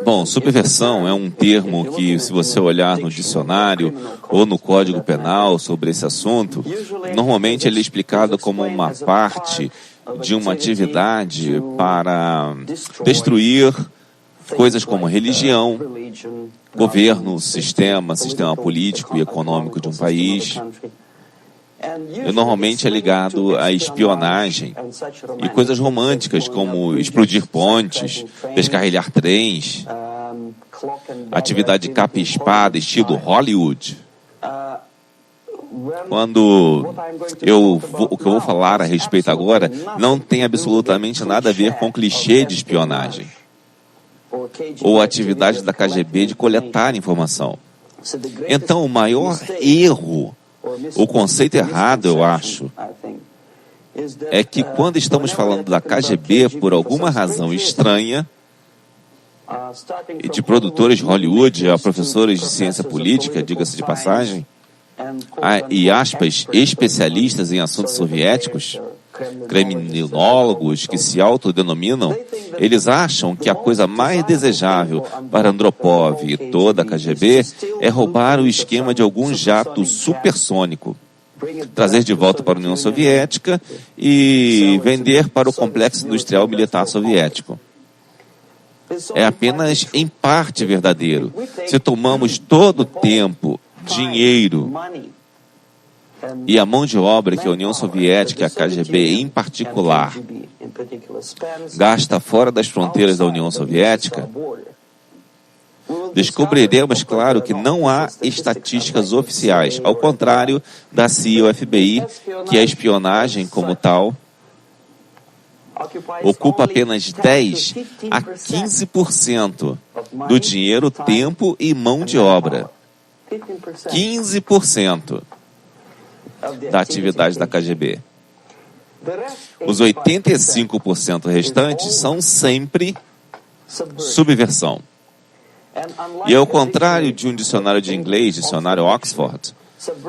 Bom, subversão é um termo que, se você olhar no dicionário ou no Código Penal sobre esse assunto, normalmente ele é explicado como uma parte de uma atividade para destruir coisas como religião, governo, sistema político e econômico de um país. E normalmente é ligado à espionagem e coisas românticas como explodir pontes, descarrilhar trens, atividade de capa e espada, estilo Hollywood. O que eu vou falar a respeito agora não tem absolutamente nada a ver com clichê de espionagem ou atividade da KGB de coletar informação. Então, o maior erro, o conceito errado, eu acho, é que quando estamos falando da KGB, por alguma razão estranha, e de produtores Hollywood a professores de ciência política, diga-se de passagem, e aspas, especialistas em assuntos soviéticos, criminólogos que se autodenominam, eles acham que a coisa mais desejável para Andropov e toda a KGB é roubar o esquema de algum jato supersônico, trazer de volta para a União Soviética e vender para o complexo industrial militar soviético. É apenas em parte verdadeiro. Se tomamos todo o tempo, dinheiro e a mão de obra que a União Soviética e a KGB, em particular, gasta fora das fronteiras da União Soviética, descobriremos, claro, que não há estatísticas oficiais, ao contrário da CIA e o FBI, que a espionagem como tal ocupa apenas 10 a 15% do dinheiro, tempo e mão de obra. 15% da atividade da KGB. Os 85% restantes são sempre subversão. E ao contrário de um dicionário de inglês, dicionário Oxford,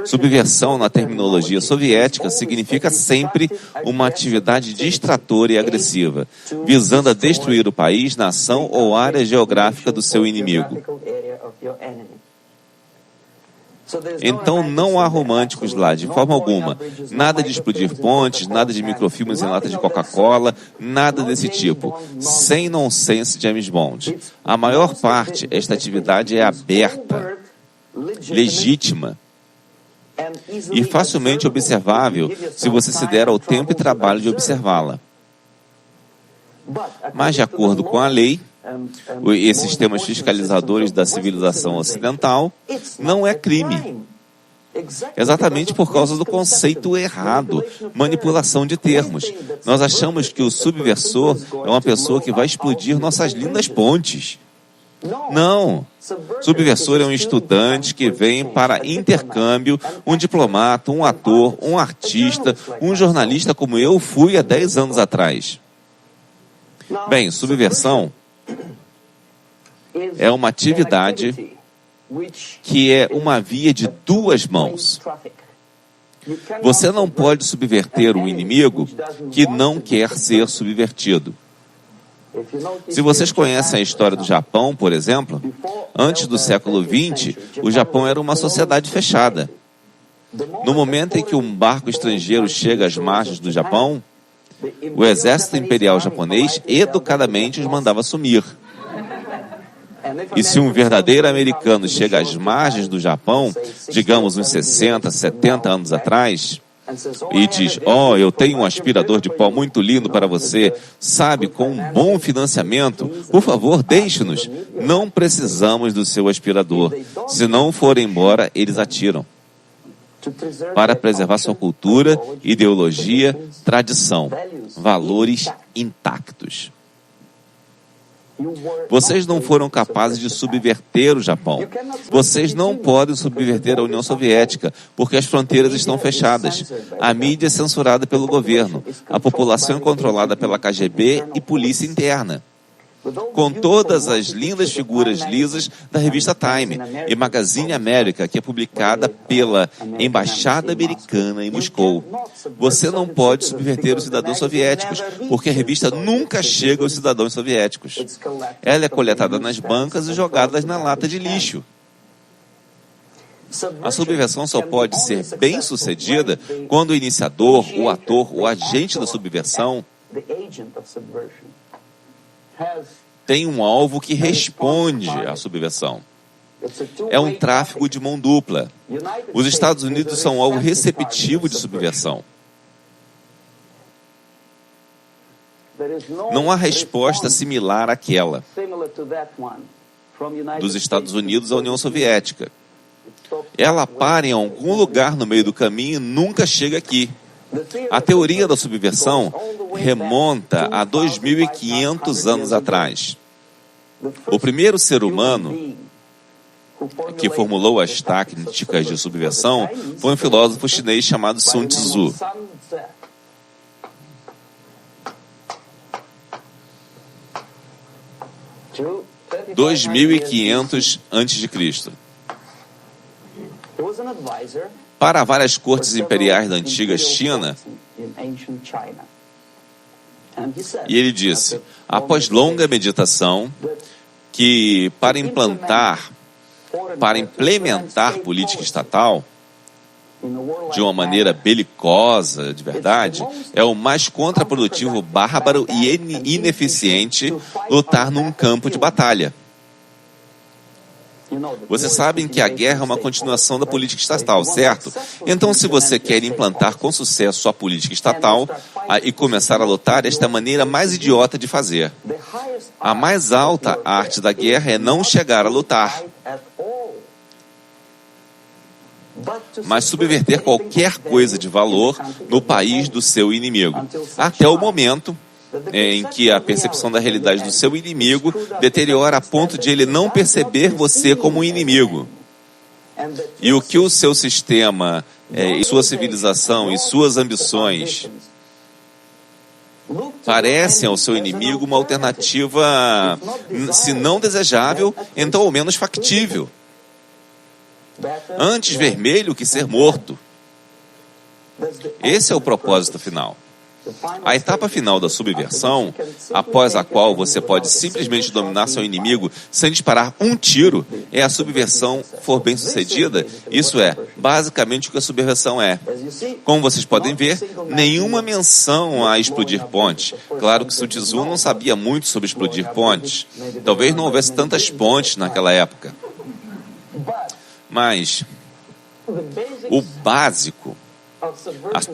subversão na terminologia soviética significa sempre uma atividade distratora e agressiva, visando a destruir o país, nação ou área geográfica do seu inimigo. Então não há românticos lá, de forma alguma. Nada de explodir pontes, nada de microfilmes em lata de Coca-Cola, nada desse tipo. Sem nonsense James Bond. A maior parte, esta atividade é aberta, legítima e facilmente observável se você se der ao tempo e trabalho de observá-la. Mas, de acordo com a lei, e sistemas fiscalizadores da civilização ocidental, não é crime. Exatamente por causa do conceito errado, manipulação de termos. Nós achamos que o subversor é uma pessoa que vai explodir nossas lindas pontes. Não. Subversor é um estudante que vem para intercâmbio, um diplomata, um ator, um artista, um jornalista como eu fui há 10 anos atrás. Bem, subversão é uma atividade que é uma via de duas mãos. Você não pode subverter um inimigo que não quer ser subvertido. Se vocês conhecem a história do Japão, por exemplo, antes do século XX, o Japão era uma sociedade fechada. No momento em que um barco estrangeiro chega às margens do Japão, o exército imperial japonês educadamente os mandava sumir. E se um verdadeiro americano chega às margens do Japão, digamos uns 60, 70 anos atrás, e diz, eu tenho um aspirador de pó muito lindo para você, sabe, com um bom financiamento, por favor, deixe-nos. Não precisamos do seu aspirador. Se não for embora, eles atiram. Para preservar sua cultura, ideologia, tradição, valores intactos. Vocês não foram capazes de subverter o Japão. Vocês não podem subverter a União Soviética, porque as fronteiras estão fechadas. A mídia é censurada pelo governo. A população é controlada pela KGB e polícia interna. com todas as lindas figuras lisas da revista Time e Magazine America, que é publicada pela Embaixada Americana em Moscou. Você não pode subverter os cidadãos soviéticos, porque a revista nunca chega aos cidadãos soviéticos. Ela é coletada nas bancas e jogada na lata de lixo. A subversão só pode ser bem-sucedida quando o iniciador, o ator, o agente da subversão tem um alvo que responde à subversão. É um tráfico de mão dupla. Os Estados Unidos são alvo receptivo de subversão. Não há resposta similar àquela dos Estados Unidos à União Soviética. Ela para em algum lugar no meio do caminho e nunca chega aqui. A teoria da subversão remonta a 2.500 anos atrás. O primeiro ser humano que formulou as táticas de subversão foi um filósofo chinês chamado Sun Tzu. 2.500 a.C. Para várias cortes imperiais da antiga China, e ele disse, após longa meditação, que para implementar política estatal de uma maneira belicosa, de verdade, é o mais contraprodutivo, bárbaro e ineficiente lutar num campo de batalha. Vocês sabem que a guerra é uma continuação da política estatal, certo? Então, se você quer implantar com sucesso a política estatal e começar a lutar, esta é a maneira mais idiota de fazer. A mais alta arte da guerra é não chegar a lutar, mas subverter qualquer coisa de valor no país do seu inimigo, até o momento em que a percepção da realidade do seu inimigo deteriora a ponto de ele não perceber você como um inimigo. E o que o seu sistema, e sua civilização e suas ambições parecem ao seu inimigo uma alternativa, se não desejável, então ao menos factível. Antes vermelho que ser morto. Esse é o propósito final. A etapa final da subversão, após a qual você pode simplesmente dominar seu inimigo sem disparar um tiro, é a subversão for bem sucedida. Isso é, basicamente, o que a subversão é. Como vocês podem ver, nenhuma menção a explodir pontes. Claro que Sun Tzu não sabia muito sobre explodir pontes. Talvez não houvesse tantas pontes naquela época. Mas o básico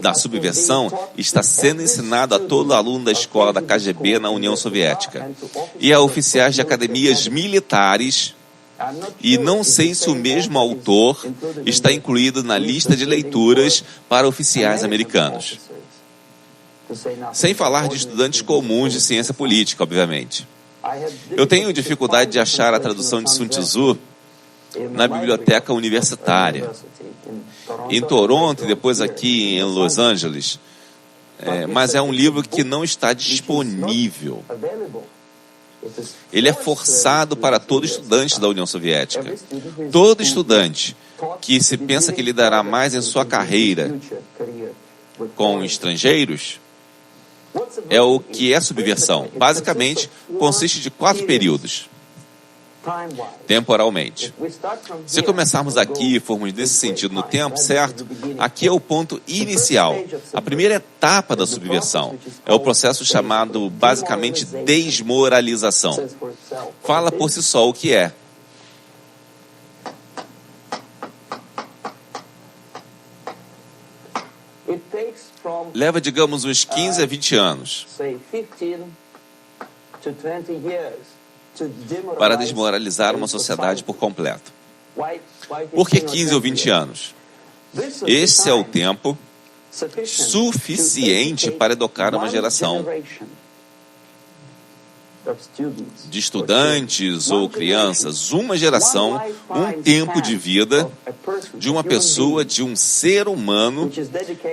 da subversão está sendo ensinado a todo aluno da escola da KGB na União Soviética e a oficiais de academias militares, e não sei se o mesmo autor está incluído na lista de leituras para oficiais americanos. Sem falar de estudantes comuns de ciência política, obviamente. Eu tenho dificuldade de achar a tradução de Sun Tzu na biblioteca universitária, em Toronto e depois aqui em Los Angeles, mas é um livro que não está disponível. Ele é forçado para todo estudante da União Soviética. Todo estudante que se pensa que lidará mais em sua carreira com estrangeiros é o que é subversão. Basicamente, consiste de 4 períodos. Temporalmente. Se começarmos aqui e formos nesse sentido no tempo, certo? Aqui é o ponto inicial. A primeira etapa da subversão é o processo chamado, basicamente, desmoralização. Fala por si só o que é. Leva, digamos, uns 15 a 20 anos para desmoralizar uma sociedade por completo. Por que 15 ou 20 anos? Esse é o tempo suficiente para educar uma geração de estudantes ou crianças, uma geração, um tempo de vida de uma pessoa, de um ser humano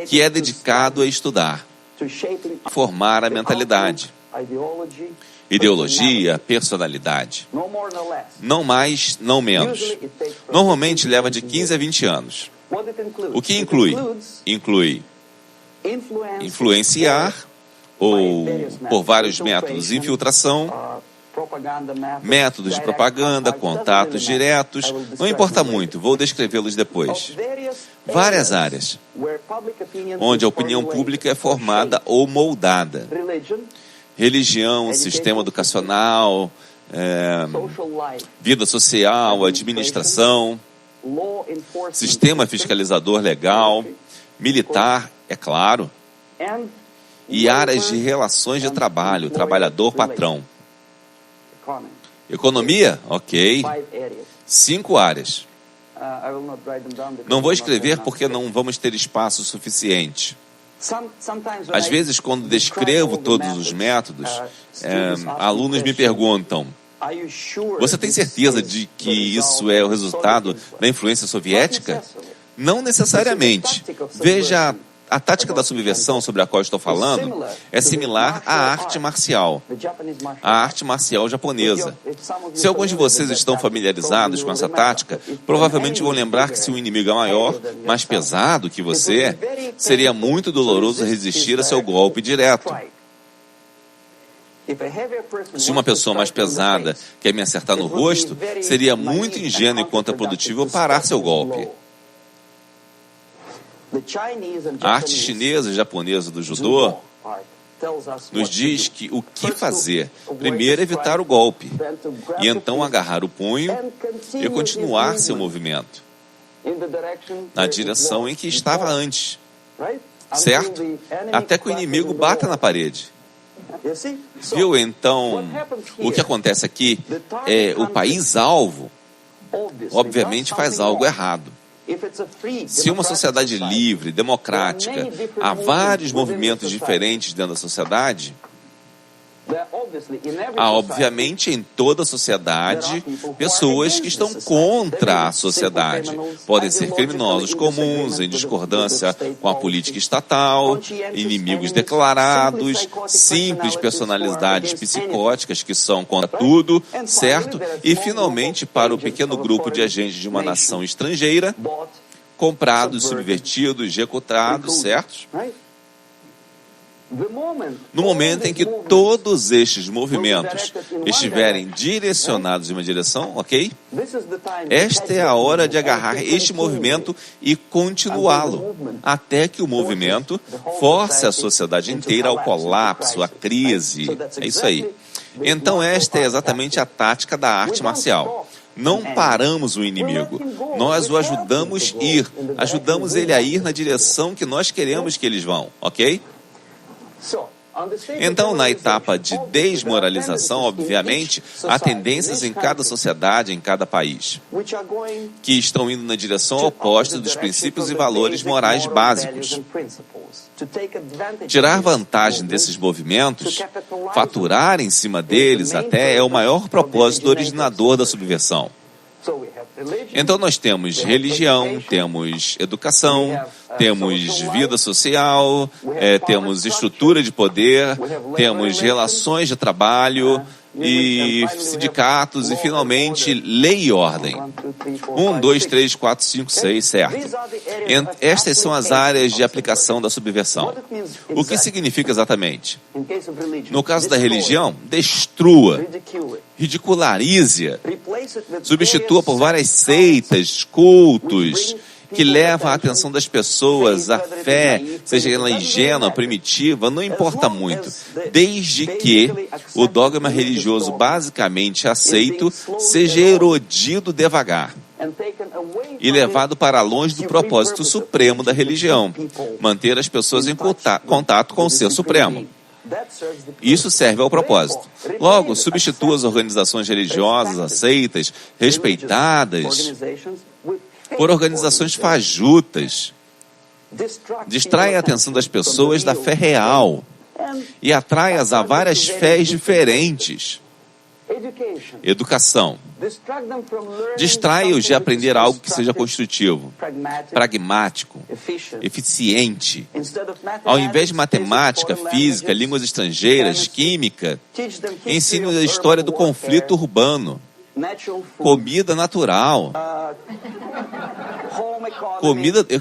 que é dedicado a estudar, a formar a mentalidade Ideologia, personalidade. Não mais, não menos. Normalmente leva de 15 a 20 anos. O que inclui? Inclui influenciar, ou por vários métodos, infiltração, métodos de propaganda, contatos diretos, não importa muito, vou descrevê-los depois. Várias áreas onde a opinião pública é formada ou moldada. Religião, sistema educacional, vida social, administração, sistema fiscalizador legal, militar, é claro, e áreas de relações de trabalho, trabalhador-patrão. Economia? Ok. 5 áreas. Não vou escrever porque não vamos ter espaço suficiente. Às vezes, quando descrevo todos os métodos, alunos me perguntam: você tem certeza de que isso é o resultado da influência soviética? Não necessariamente. Veja, a tática da subversão sobre a qual estou falando é similar à arte marcial. A arte marcial japonesa. Se alguns de vocês estão familiarizados com essa tática, provavelmente vão lembrar que se o inimigo é maior, mais pesado que você, seria muito doloroso resistir a seu golpe direto. Se uma pessoa mais pesada quer me acertar no rosto, seria muito ingênuo e contraprodutivo parar seu golpe. A arte chinesa e japonesa do judô nos diz que o que fazer? Primeiro, evitar o golpe, e então agarrar o punho e continuar seu movimento na direção em que estava antes, certo? Até que o inimigo bata na parede. Viu? Então, o que acontece aqui é o país-alvo, obviamente, faz algo errado. Se uma sociedade livre, democrática, há vários movimentos diferentes dentro da sociedade, há, obviamente, em toda a sociedade, pessoas que estão contra a sociedade. Podem ser criminosos comuns, em discordância com a política estatal, inimigos declarados, simples personalidades psicóticas que são contra tudo, certo? E, finalmente, para o pequeno grupo de agentes de uma nação estrangeira, comprados, subvertidos, recrutados, certo? No momento em que todos estes movimentos estiverem direcionados em uma direção, ok? Esta é a hora de agarrar este movimento e continuá-lo, até que o movimento force a sociedade inteira ao colapso, à crise. É isso aí. Então esta é exatamente a tática da arte marcial. Não paramos o inimigo, nós o ajudamos ele a ir na direção que nós queremos que eles vão, ok? Então, na etapa de desmoralização, obviamente, há tendências em cada sociedade, em cada país, que estão indo na direção oposta dos princípios e valores morais básicos. Tirar vantagem desses movimentos, faturar em cima deles até, é o maior propósito originador da subversão. Então nós temos religião, temos educação, temos vida social, temos estrutura de poder, temos relações de trabalho e sindicatos e, finalmente, lei e ordem. 1, 2, 3, 4, 5, 6, certo? Estas são as áreas de aplicação da subversão. O que significa exatamente? No caso da religião, destrua, ridicularize-a, substitua por várias seitas, cultos, que leva a atenção das pessoas, a fé, seja ela ingênua, primitiva, não importa muito, desde que o dogma religioso basicamente aceito seja erodido devagar e levado para longe do propósito supremo da religião, manter as pessoas em contato com o Ser Supremo. Isso serve ao propósito. Logo, substitua as organizações religiosas aceitas, respeitadas, por organizações fajutas. Distrai a atenção das pessoas da fé real e atrai-as a várias fés diferentes. Educação. Distraia-os de aprender algo que seja construtivo, pragmático, eficiente. Ao invés de matemática, física, línguas estrangeiras, química, ensine-os a história do conflito urbano, comida natural,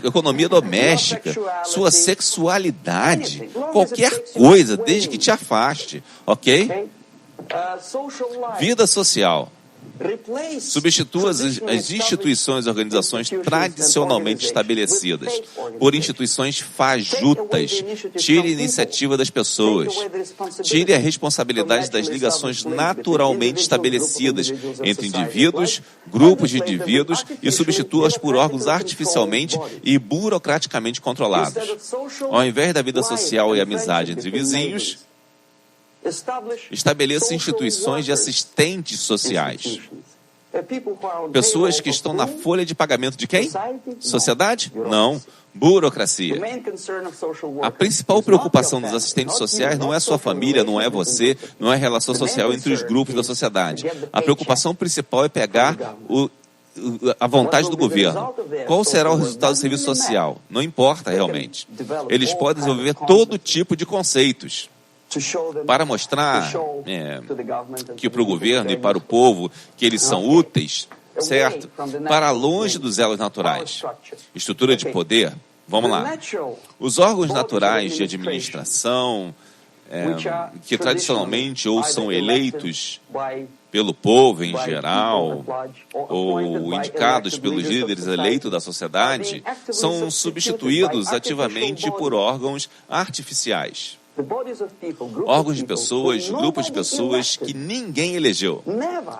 economia doméstica, sua sexualidade, qualquer coisa, desde que te afaste, ok? Vida social. Substitua as instituições e organizações tradicionalmente estabelecidas por instituições fajutas. Tire a iniciativa das pessoas. Tire a responsabilidade das ligações naturalmente estabelecidas entre indivíduos, grupos de indivíduos e substitua-as por órgãos artificialmente e burocraticamente controlados. Ao invés da vida social e amizade entre vizinhos, estabeleça instituições de assistentes sociais. Pessoas que estão na folha de pagamento de quem? Sociedade? Não. Burocracia. A principal preocupação dos assistentes sociais não é sua família, não é você, não é a relação social entre os grupos da sociedade. A preocupação principal é pegar a vontade do governo. Qual será o resultado do serviço social? Não importa realmente. Eles podem desenvolver todo tipo de conceitos para mostrar que para o governo e para o povo que eles são úteis, certo? Para longe dos elos naturais. Estrutura de poder, vamos lá. Os órgãos naturais de administração, que tradicionalmente ou são eleitos pelo povo em geral, ou indicados pelos líderes eleitos da sociedade, são substituídos ativamente por órgãos artificiais. Órgãos de pessoas, grupos de pessoas que ninguém elegeu.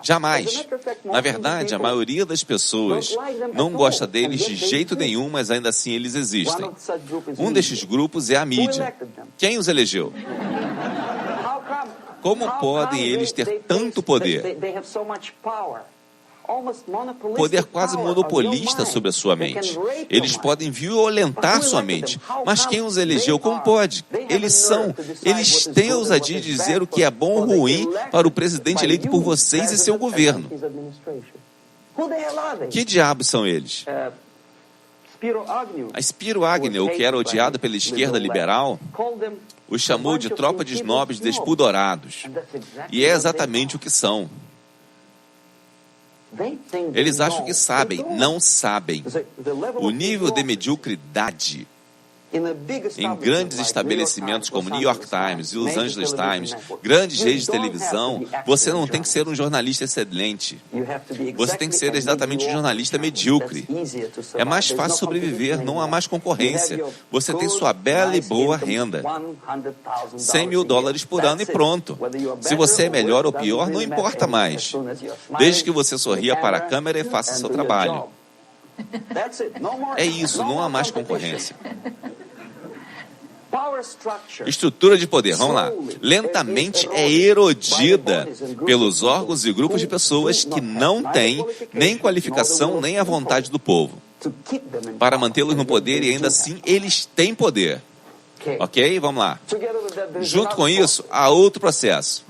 Jamais. Na verdade, a maioria das pessoas não gosta deles de jeito nenhum, mas ainda assim eles existem. Um destes grupos é a mídia. Quem os elegeu? Como podem eles ter tanto poder? Poder quase monopolista sobre a sua mente. Eles podem violentar sua mente. Mas quem os elegeu? Como pode? Eles têm a ousadia de dizer o que é bom ou ruim para o presidente eleito por vocês e seu governo. Que diabos são eles? A Spiro Agnew, que era odiada pela esquerda liberal, os chamou de tropa de snobs despudorados. E é exatamente o que são. Eles acham que sabem, não sabem. O nível de mediocridade em grandes estabelecimentos como New York Times e Los Angeles Times, grandes redes de televisão, você não tem que ser um jornalista excelente. Você tem que ser exatamente um jornalista medíocre. É mais fácil sobreviver, não há mais concorrência. Você tem sua bela e boa renda. $100 mil por ano e pronto. Se você é melhor ou pior, não importa mais. Desde que você sorria para a câmera e faça seu trabalho. É isso, não há mais concorrência. Estrutura de poder, vamos lá. Lentamente é erodida pelos órgãos e grupos de pessoas que não têm nem qualificação nem a vontade do povo para mantê-los no poder e ainda assim eles têm poder. Ok? Vamos lá. Junto com isso, há outro processo.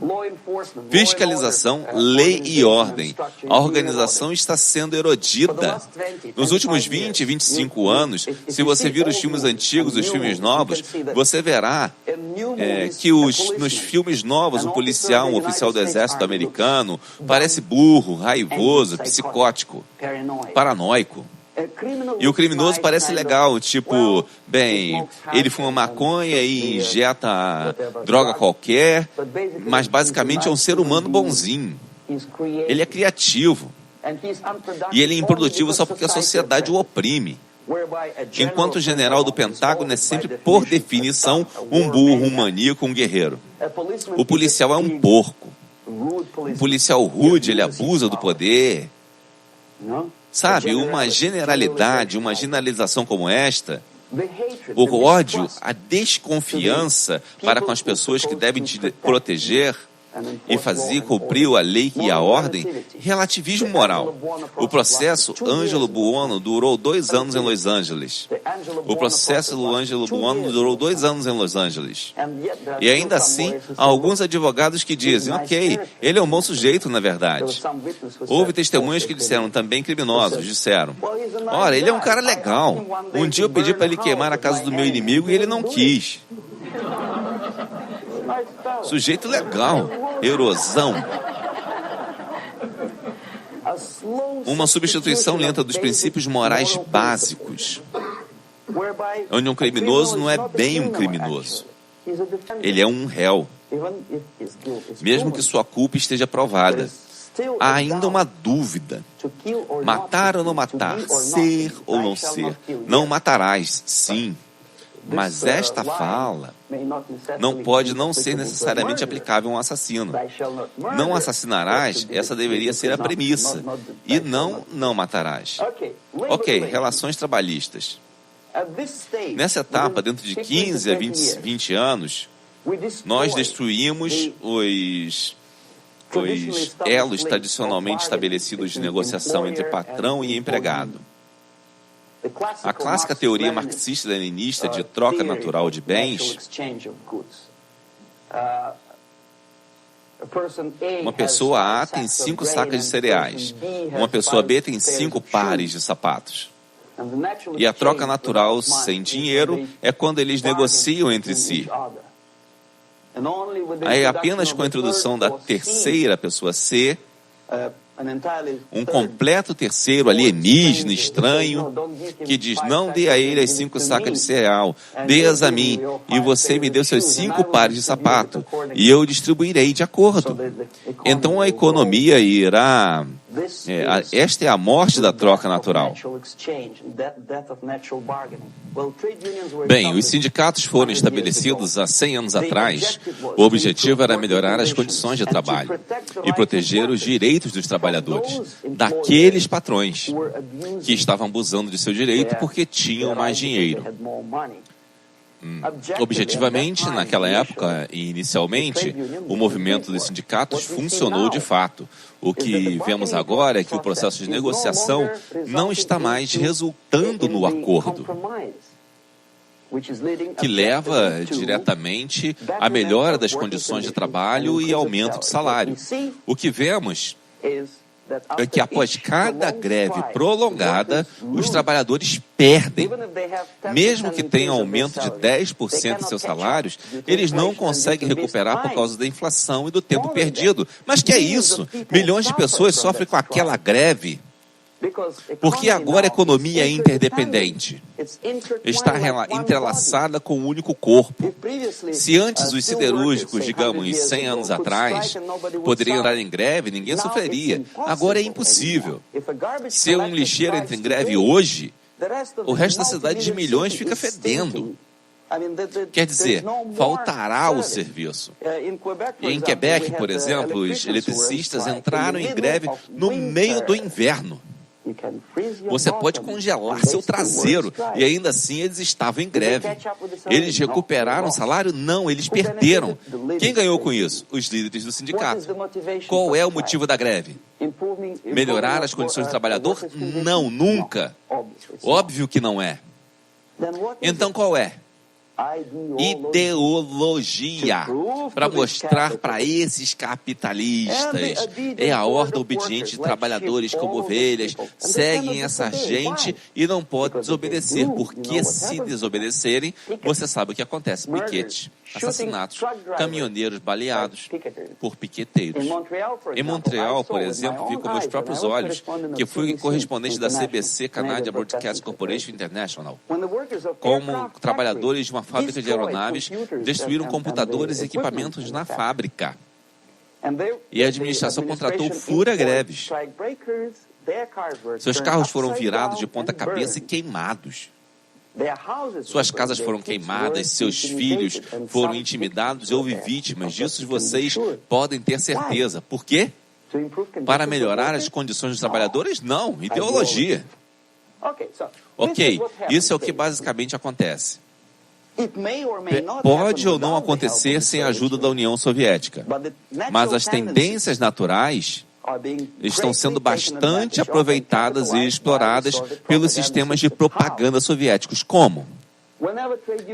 Fiscalização, lei e ordem. A organização está sendo erodida. Nos últimos 20, 25 anos, se você vir os filmes antigos, os filmes novos, você verá que nos filmes novos, um policial, um oficial do exército americano, parece burro, raivoso, psicótico, paranoico. E o criminoso parece legal, tipo, bem, ele fuma maconha e injeta droga qualquer, mas basicamente é um ser humano bonzinho. Ele é criativo. E ele é improdutivo só porque a sociedade o oprime. Enquanto o general do Pentágono é sempre, por definição, um burro, um maníaco, um guerreiro. O policial é um porco. O policial rude, ele abusa do poder. Sabe, uma generalidade, uma generalização como esta, o ódio, a desconfiança para com as pessoas que devem te proteger, e cumpriu a lei e a ordem, relativismo moral. O processo Ângelo Buono durou 2 anos em Los Angeles. O processo do Ângelo Buono durou 2 anos em Los Angeles. E ainda assim, há alguns advogados que dizem, ok, ele é um bom sujeito, na verdade. Houve testemunhas que disseram, também criminosos, disseram, ora, ele é um cara legal. Um dia eu pedi para ele queimar a casa do meu inimigo e ele não quis. Sujeito legal, erosão. Uma substituição lenta dos princípios morais básicos, onde um criminoso não é bem um criminoso. Ele é um réu. Mesmo que sua culpa esteja provada, há ainda uma dúvida. Matar ou não matar, ser ou não ser. Não matarás, sim. Mas esta fala não pode não ser necessariamente aplicável a um assassino. Não assassinarás, essa deveria ser a premissa. E não matarás. Ok, relações trabalhistas. Nessa etapa, dentro de 15 a 20 anos, nós destruímos os elos tradicionalmente estabelecidos de negociação entre patrão e empregado. A clássica teoria marxista-leninista de troca natural de bens, uma pessoa A tem 5 sacas de cereais, uma pessoa B tem 5 pares de sapatos. E a troca natural sem dinheiro é quando eles negociam entre si. Aí apenas com a introdução da terceira pessoa C, um completo terceiro alienígena estranho que diz, não dê a ele as 5 sacas de cereal, dê-as a mim, e você me deu seus 5 pares de sapato, e eu distribuirei de acordo. Então a economia irá... esta é a morte da troca natural. Bem, os sindicatos foram estabelecidos há 100 anos atrás. O objetivo era melhorar as condições de trabalho e proteger os direitos dos trabalhadores, daqueles patrões que estavam abusando de seu direito porque tinham mais dinheiro. Objetivamente, naquela época e inicialmente, o movimento dos sindicatos funcionou de fato. O que vemos agora é que o processo de negociação não está mais resultando no acordo, que leva diretamente à melhora das condições de trabalho e aumento de salário. O que vemos é que após cada greve prolongada, os trabalhadores perdem. Mesmo que tenham aumento de 10% em seus salários, eles não conseguem recuperar por causa da inflação e do tempo perdido. Mas que é isso? Milhões de pessoas sofrem com aquela greve. Porque agora a economia é interdependente. Está entrelaçada com um único corpo. Se antes os siderúrgicos, digamos, 100 anos atrás, poderiam entrar em greve, ninguém sofreria. Agora é impossível. Se um lixeiro entra em greve hoje, o resto da cidade de milhões fica fedendo. Quer dizer, faltará o serviço. Em Quebec, por exemplo, os eletricistas entraram em greve no meio do inverno. Você pode congelar seu traseiro e ainda assim eles estavam em greve. Eles recuperaram o salário? Não, eles perderam. Quem ganhou com isso? Os líderes do sindicato. Qual é o motivo da greve? Melhorar as condições do trabalhador? Não, nunca. Óbvio que não é. Então qual é? Ideologia, para mostrar para esses capitalistas. É a horda obediente de trabalhadores como ovelhas, seguem essa gente e não podem desobedecer, porque se desobedecerem, você sabe o que acontece: piquetes, assassinatos, caminhoneiros baleados por piqueteiros. Em Montreal, por exemplo, vi com meus próprios olhos, que fui correspondente da CBC, Canadian Broadcast Corporation International, como trabalhadores de uma fábrica de aeronaves destruíram computadores e equipamentos na fábrica. E a administração contratou fura-greves. Seus carros foram virados de ponta cabeça e queimados. Suas casas foram queimadas, seus filhos foram intimidados e houve vítimas. Disso vocês podem ter certeza. Por quê? Para melhorar as condições dos trabalhadores? Não, ideologia. Ok, isso é o que basicamente acontece. Pode ou não acontecer sem a ajuda da União Soviética, mas as tendências naturais estão sendo bastante aproveitadas e exploradas pelos sistemas de propaganda soviéticos. Como?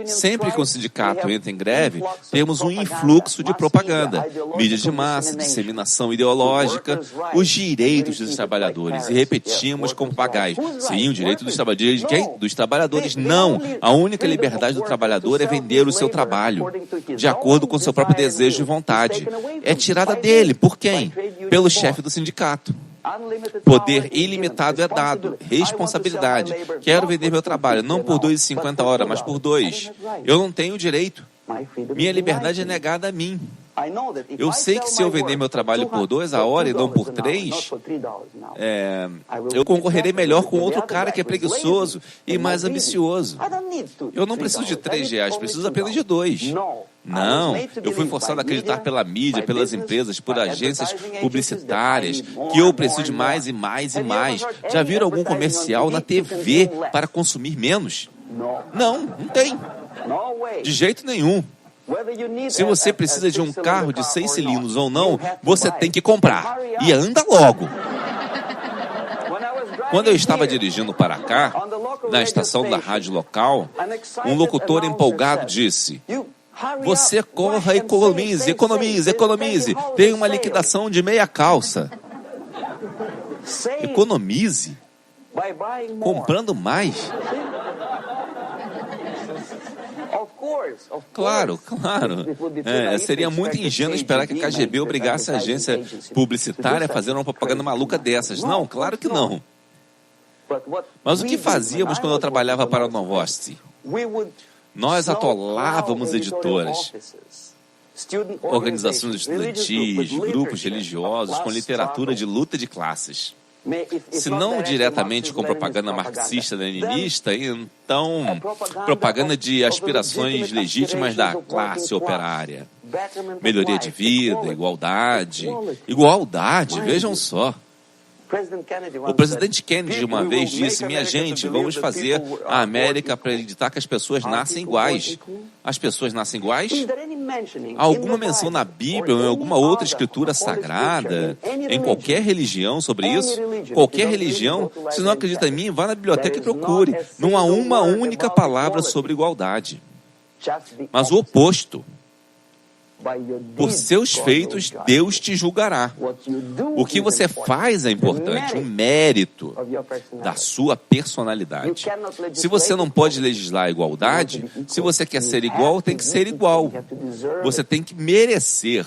Sempre que o sindicato entra em greve, temos um influxo de propaganda, mídia de massa, disseminação ideológica, os direitos dos trabalhadores. E repetimos como papagaios. Sim, o direito dos trabalhadores. De quem? Dos trabalhadores. Não. A única liberdade do trabalhador é vender o seu trabalho, de acordo com o seu próprio desejo e vontade. É tirada dele. Por quem? Pelo chefe do sindicato. Poder ilimitado é dado. Responsabilidade. Quero vender meu trabalho, não por R$2,50 a hora, mas por 2. Eu não tenho direito. Minha liberdade é negada a mim. Eu sei que se eu vender meu trabalho por 2 a hora e não por 3, eu concorrerei melhor com outro cara que é preguiçoso e mais ambicioso. Eu não preciso de R$3, preciso apenas de 2. Não, eu fui forçado a acreditar pela mídia, pelas empresas, por agências publicitárias, que eu preciso de mais e mais e mais. Já viram algum comercial na TV para consumir menos? Não, não tem. De jeito nenhum. Se você precisa de um carro de 6 cilindros ou não, você tem que comprar. E anda logo. Quando eu estava dirigindo para cá, na estação da rádio local, um locutor empolgado disse: "Você corra, economize, economize, economize. Tem uma liquidação de meia calça." Economize? Comprando mais? Claro, claro. Seria muito ingênuo esperar que a KGB obrigasse a agência publicitária a fazer uma propaganda maluca dessas. Não, claro que não. Mas o que fazíamos quando eu trabalhava para a Novosti? Nós atolávamos editoras, organizações estudantis, grupos religiosos com literatura de luta de classes. Se não diretamente com propaganda marxista-leninista, então propaganda de aspirações legítimas da classe operária. Melhoria de vida, igualdade. Igualdade, vejam só. O presidente Kennedy uma vez disse: "Minha gente, vamos fazer a América acreditar que as pessoas nascem iguais." As pessoas nascem iguais? Há alguma menção na Bíblia ou em alguma outra escritura sagrada, em qualquer religião sobre isso? Qualquer religião? Se não acredita em mim, vá na biblioteca e procure. Não há uma única palavra sobre igualdade. Mas o oposto. Por seus feitos, Deus te julgará. O que você faz é importante, o mérito da sua personalidade. Se você não pode legislar a igualdade, se você quer ser igual, tem que ser igual. Você tem que merecer.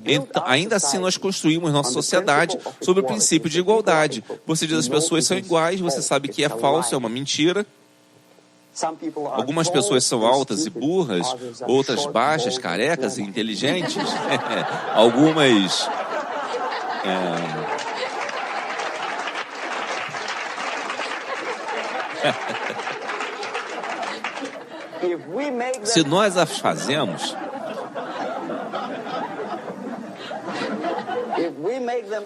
Então, ainda assim, nós construímos nossa sociedade sobre o princípio de igualdade. Você diz que as pessoas são iguais, você sabe que é falso, é uma mentira. Algumas pessoas são altas e burras, outras baixas, carecas e inteligentes. Algumas... Se nós as fazemos...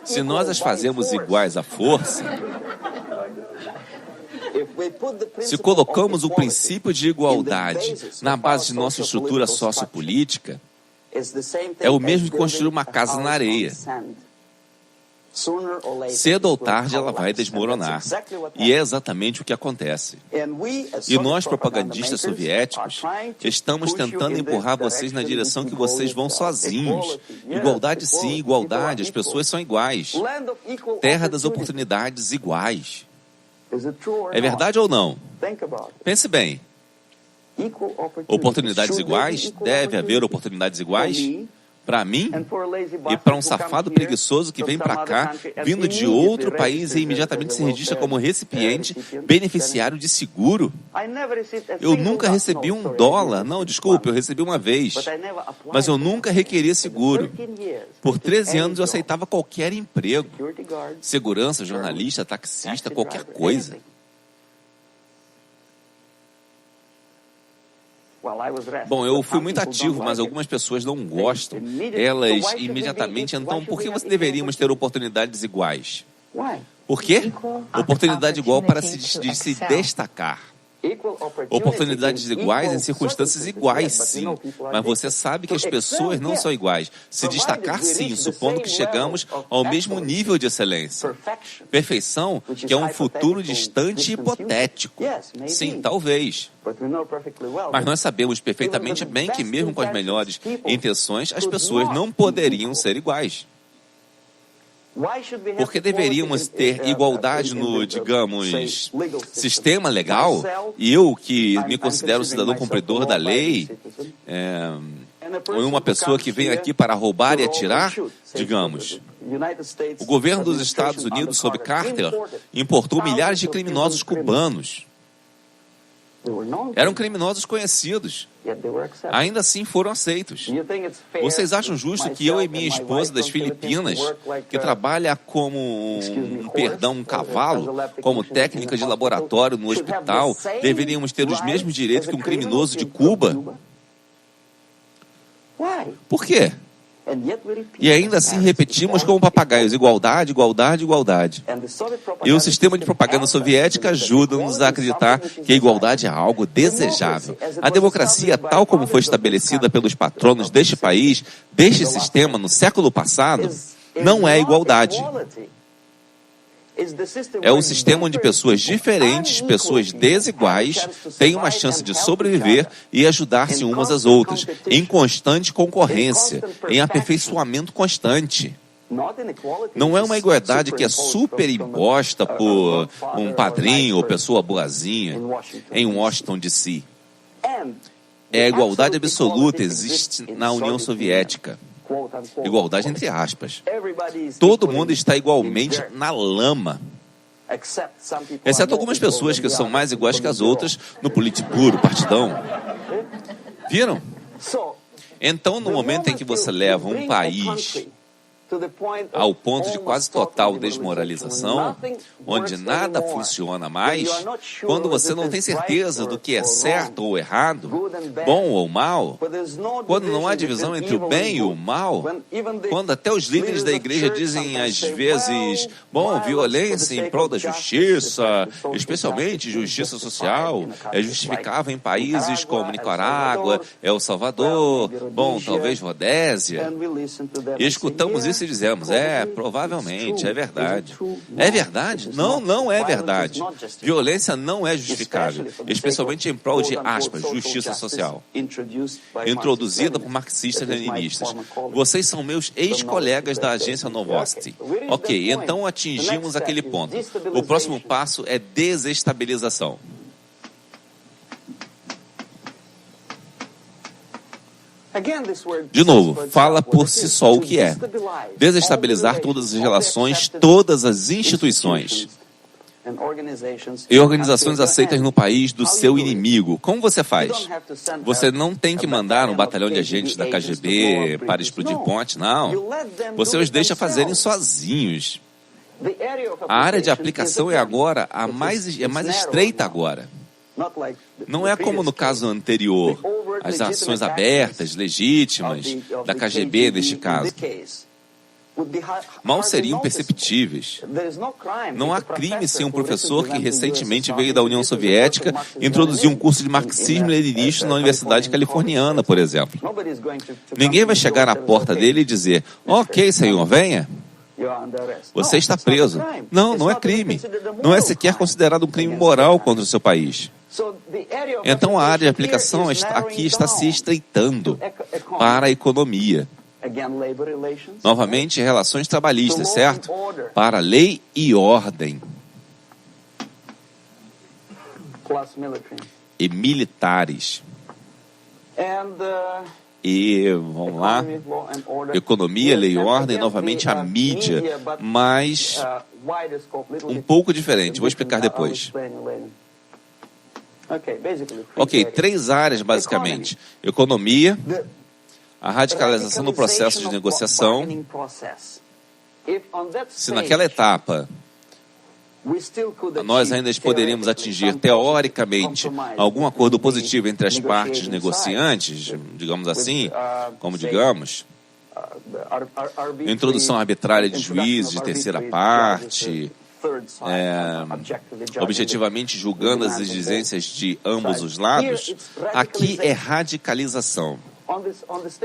Se nós as fazemos iguais à força... Se colocamos o princípio de igualdade na base de nossa estrutura sociopolítica, é o mesmo que construir uma casa na areia. Cedo ou tarde ela vai desmoronar. E é exatamente o que acontece. E nós, propagandistas soviéticos, estamos tentando empurrar vocês na direção que vocês vão sozinhos. Igualdade sim, igualdade, as pessoas são iguais. Terra das oportunidades iguais. É verdade ou não? Pense bem. Oportunidades iguais? Deve haver oportunidades iguais? Para mim e para um safado preguiçoso que vem para cá, vindo de outro país e imediatamente se registra como recipiente beneficiário de seguro? Eu nunca recebi $1. Não, desculpe, eu recebi uma vez. Mas eu nunca requeri seguro. Por 13 anos eu aceitava qualquer emprego. Segurança, jornalista, taxista, qualquer coisa. Bom, eu fui muito ativo, mas algumas pessoas não gostam. Elas imediatamente, então, por que deveríamos ter oportunidades iguais? Por quê? Oportunidade igual para se destacar. Oportunidades iguais em circunstâncias iguais, sim. Mas você sabe que as pessoas não são iguais. Se destacar, sim, supondo que chegamos ao mesmo nível de excelência. Perfeição, que é um futuro distante e hipotético. Sim, talvez. Mas nós sabemos perfeitamente bem que mesmo com as melhores intenções, as pessoas não poderiam ser iguais. Por que deveríamos ter igualdade no, digamos, sistema legal? E eu, que me considero cidadão cumpridor da lei, ou uma pessoa que vem aqui para roubar e atirar, digamos. O governo dos Estados Unidos, sob Carter, importou milhares de criminosos cubanos. Eram criminosos conhecidos. Ainda assim foram aceitos. Vocês acham justo que eu e minha esposa das Filipinas, que trabalha como um cavalo, como técnica de laboratório no hospital, deveríamos ter os mesmos direitos que um criminoso de Cuba? Por quê? E ainda assim repetimos como papagaios: igualdade, igualdade, igualdade. E o sistema de propaganda soviética ajuda-nos a acreditar que a igualdade é algo desejável. A democracia, tal como foi estabelecida pelos patronos deste país, deste sistema no século passado, não é igualdade. É um sistema onde pessoas diferentes, pessoas desiguais, têm uma chance de sobreviver e ajudar-se umas às outras, em constante concorrência, em aperfeiçoamento constante. Não é uma igualdade que é superimposta por um padrinho ou pessoa boazinha em Washington, D.C. É a igualdade absoluta, existe na União Soviética. Igualdade entre aspas. Todo mundo está igualmente na lama. Exceto algumas pessoas que são mais iguais que as outras no Politburo, partidão. Viram? Então, no momento em que você leva um país ao ponto de quase total desmoralização, onde nada funciona mais, quando você não tem certeza do que é certo ou errado, bom ou mal, quando não há divisão entre o bem e o mal, quando até os líderes da igreja dizem às vezes, violência em prol da justiça, especialmente justiça social, é justificável em países como Nicarágua, El Salvador, talvez Rodésia, e escutamos isso e dizemos, provavelmente, é verdade. É verdade? Não, não é verdade. Violência não é justificável, especialmente em prol de, aspas, justiça social. Introduzida por marxistas-leninistas. Vocês são meus ex-colegas da agência Novosti. Ok, então atingimos aquele ponto. O próximo passo é desestabilização. De novo, fala por si só o que é. Desestabilizar todas as relações, todas as instituições e organizações aceitas no país do seu inimigo. Como você faz? Você não tem que mandar um batalhão de agentes da KGB para explodir ponte, não. Você os deixa fazerem sozinhos. A área de aplicação é agora mais estreita agora. Não é como no caso anterior, as ações abertas, legítimas, da KGB neste caso. Mal seriam perceptíveis. Não há crime sem um professor que recentemente veio da União Soviética e introduziu um curso de marxismo-leninismo na Universidade Californiana, por exemplo. Ninguém vai chegar na porta dele e dizer, ok, senhor, venha. Você está preso. Não, não é crime. Não é sequer considerado um crime moral contra o seu país. Então a área de aplicação aqui está se estreitando para a economia. Novamente, relações trabalhistas, certo? Para lei e ordem. E militares. E, vamos lá, economia, lei e ordem, novamente a mídia, mas um pouco diferente. Vou explicar depois. Ok, 3 áreas basicamente. Economia, a radicalização do processo de negociação. Se naquela etapa nós ainda poderíamos atingir, teoricamente, algum acordo positivo entre as partes negociantes, digamos assim, como digamos, introdução arbitrária de juízes de terceira parte, objetivamente julgando as exigências de ambos os lados, aqui é radicalização.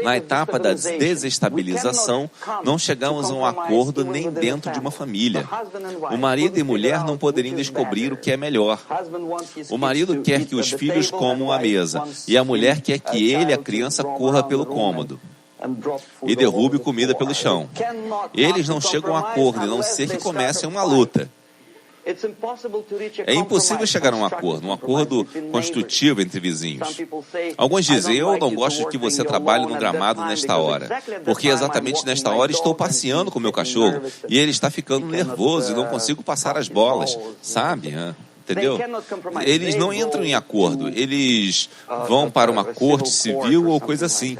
Na etapa da desestabilização, não chegamos a um acordo nem dentro de uma família. O marido e mulher não poderiam descobrir o que é melhor. O marido quer que os filhos comam à mesa, e a mulher quer que ele e a criança corra pelo cômodo e derrube comida pelo chão. Eles não chegam a um acordo, a não ser que comece uma luta. É impossível chegar a um acordo construtivo entre vizinhos. Alguns dizem, eu não gosto de que você trabalhe no gramado nesta hora, porque exatamente nesta hora estou passeando com meu cachorro e ele está ficando nervoso e não consigo passar as bolas, sabe? Entendeu? Eles não entram em acordo, eles vão para uma corte civil ou coisa assim.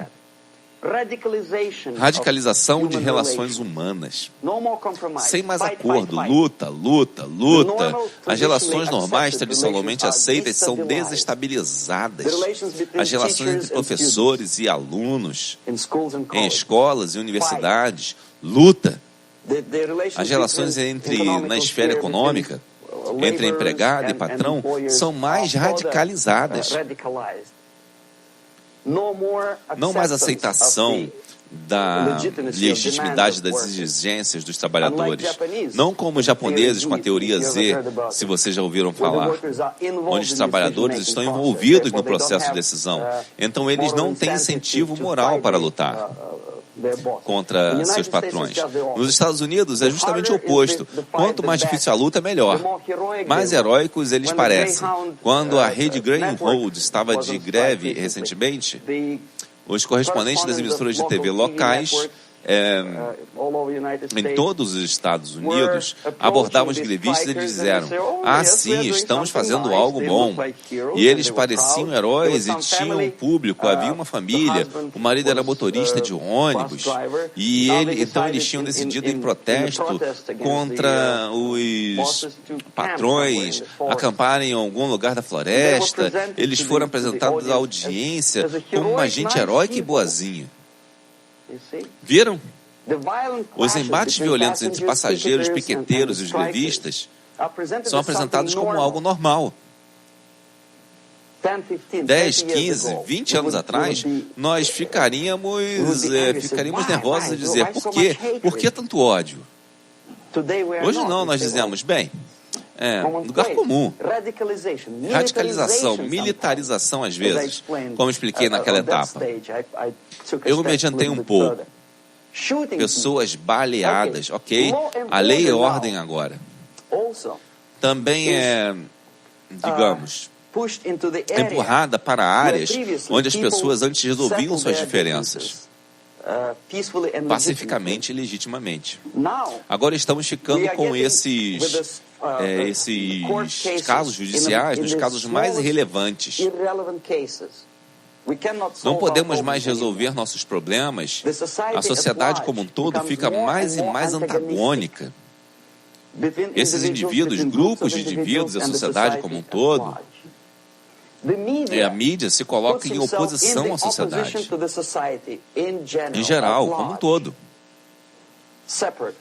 Radicalização de relações humanas. Sem mais acordo, luta. As relações normais tradicionalmente aceitas são desestabilizadas. As relações entre professores e alunos, em escolas e universidades, luta. As relações na esfera econômica, entre empregado e patrão, são mais radicalizadas. Não mais aceitação da legitimidade das exigências dos trabalhadores. Não como os japoneses com a teoria Z, se vocês já ouviram falar, onde os trabalhadores estão envolvidos no processo de decisão. Então eles não têm incentivo moral para lutar contra seus patrões. Nos Estados Unidos é justamente o oposto. Quanto mais difícil a luta, melhor. Mais heróicos eles parecem. Quando a rede Greyhound estava de greve recentemente, os correspondentes das emissoras de TV locais em todos os Estados Unidos abordavam os grevistas e disseram, sim, estamos fazendo algo bom. E eles pareciam heróis e tinham um público, havia uma família, o marido era motorista de ônibus, e então eles tinham decidido em protesto contra os patrões, acamparem em algum lugar da floresta. Eles foram apresentados à audiência como uma gente heróica e boazinha. Viram? Os embates violentos entre passageiros, piqueteiros e os grevistas são apresentados como algo normal. 10, 15, 20 anos atrás, nós ficaríamos nervosos a dizer, por quê? Por que tanto ódio? Hoje não, nós dizemos, bem, lugar comum. Radicalização, militarização às vezes, como expliquei naquela etapa. Eu me adiantei um pouco. Pessoas baleadas, ok? A lei e ordem agora. Também digamos, empurrada para áreas onde as pessoas antes resolviam suas diferenças pacificamente e legitimamente. Agora estamos ficando com esses casos judiciais nos casos mais irrelevantes. Não podemos mais resolver nossos problemas. A sociedade como um todo fica mais e mais antagônica. Esses indivíduos, grupos de indivíduos, a sociedade como um todo, a mídia se coloca em oposição à sociedade, em geral, como um todo.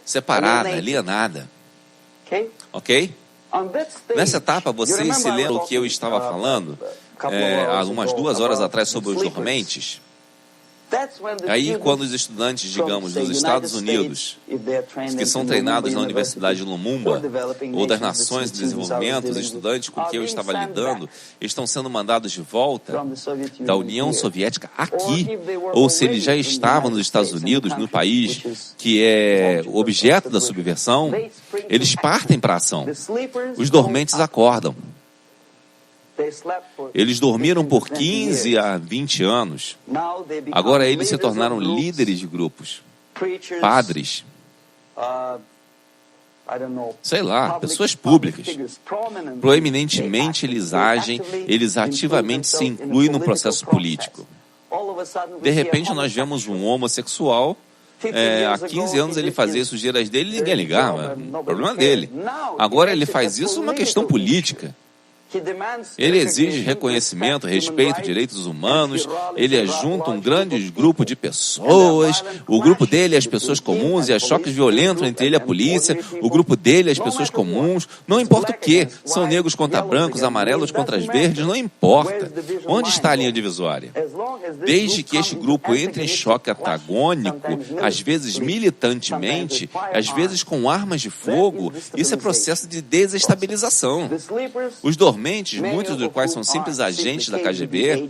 Separada, alienada. Ok? Nessa etapa, vocês se lembram do que eu estava falando há umas 2 horas atrás sobre os dormentes? Aí, quando os estudantes, digamos, dos Estados Unidos, que são treinados na Universidade de Lumumba, ou das Nações de Desenvolvimento, os estudantes com quem eu estava lidando, estão sendo mandados de volta da União Soviética aqui, ou se eles já estavam nos Estados Unidos, no país que é objeto da subversão, eles partem para a ação. Os dormentes acordam. Eles dormiram por 15 a 20 anos. Agora eles se tornaram líderes de grupos, padres, sei lá, pessoas públicas. Proeminentemente eles agem, eles ativamente se incluem no processo político. De repente nós vemos um homossexual, há 15 anos ele fazia sujeiras dele e ninguém ligava, o problema dele. Agora ele faz isso uma questão política. Ele exige reconhecimento, respeito, direitos humanos, ele junta um grande grupo de pessoas, o grupo dele é as pessoas comuns e há choques violentos entre ele e a polícia, o grupo dele é as pessoas comuns, não importa o que, são negros contra brancos, amarelos contra as verdes, não importa. Onde está a linha divisória? Desde que este grupo entre em choque antagônico, às vezes militantemente, às vezes com armas de fogo, isso é processo de desestabilização. Os dormentes, muitos dos quais são simples agentes da KGB,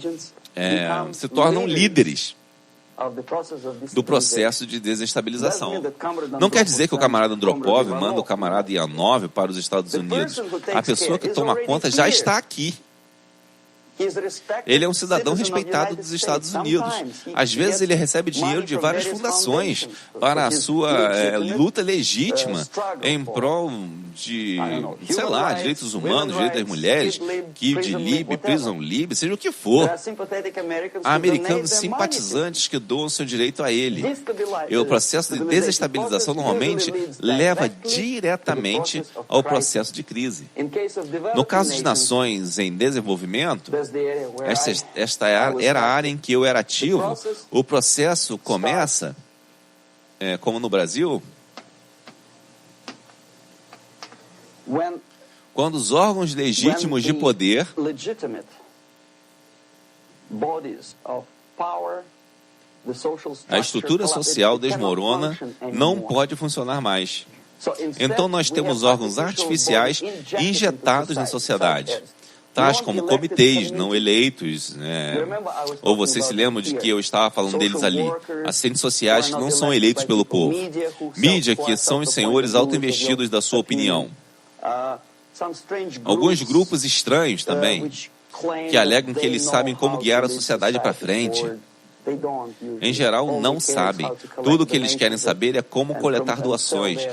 se tornam líderes do processo de desestabilização. Não quer dizer que o camarada Andropov manda o camarada Ianov para os Estados Unidos. A pessoa que toma conta já está aqui. Ele é um cidadão respeitado dos Estados Unidos. Às vezes ele recebe dinheiro de várias fundações para a sua luta legítima em prol de, sei lá, direitos humanos, direitos das mulheres, Kiev Lib, Prison Lib, seja o que for. Há americanos simpatizantes que doam seu direito a ele. E o processo de desestabilização normalmente leva diretamente ao processo de crise. No caso de nações em desenvolvimento, esta era a área em que eu era ativo. O processo começa, como no Brasil, quando os órgãos legítimos de poder a estrutura social desmorona, não pode funcionar mais. Então nós temos órgãos artificiais injetados na sociedade, tais como comitês não eleitos, ou vocês se lembram de que eu estava falando deles ali, assistentes sociais que não são eleitos pelo povo, mídia que são os senhores auto-investidos da sua opinião, alguns grupos estranhos também, que alegam que eles sabem como guiar a sociedade para frente. Em geral, não sabem. Tudo o que eles querem saber é como coletar doações,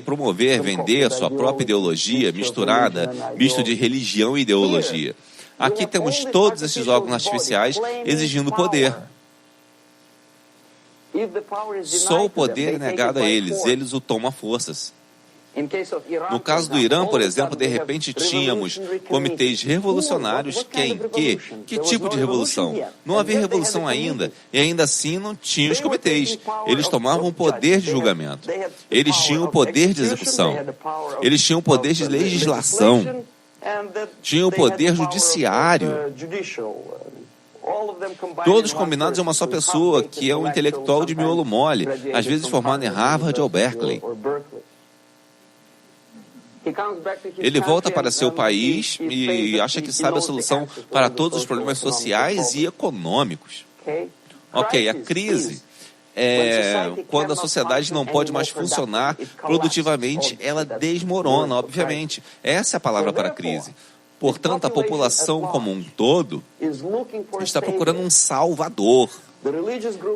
promover, vender sua própria ideologia misturada, misto de religião e ideologia. Aqui temos todos esses órgãos artificiais exigindo poder. Só o poder é negado a eles, eles o tomam a forças. No caso do Irã, por exemplo, de repente tínhamos comitês revolucionários. Que tipo de revolução? Não havia revolução ainda, e ainda assim não tinham os comitês. Eles tomavam o poder de julgamento, eles tinham o poder de execução, eles tinham o poder de legislação, tinham o poder judiciário. Todos combinados em uma só pessoa, que é um intelectual de miolo mole, às vezes formado em Harvard ou Berkeley. Ele volta para seu país e acha que sabe a solução para todos os problemas sociais e econômicos. Ok, a crise é quando a sociedade não pode mais funcionar produtivamente, ela desmorona, obviamente. Essa é a palavra para a crise. Portanto, a população como um todo está procurando um salvador.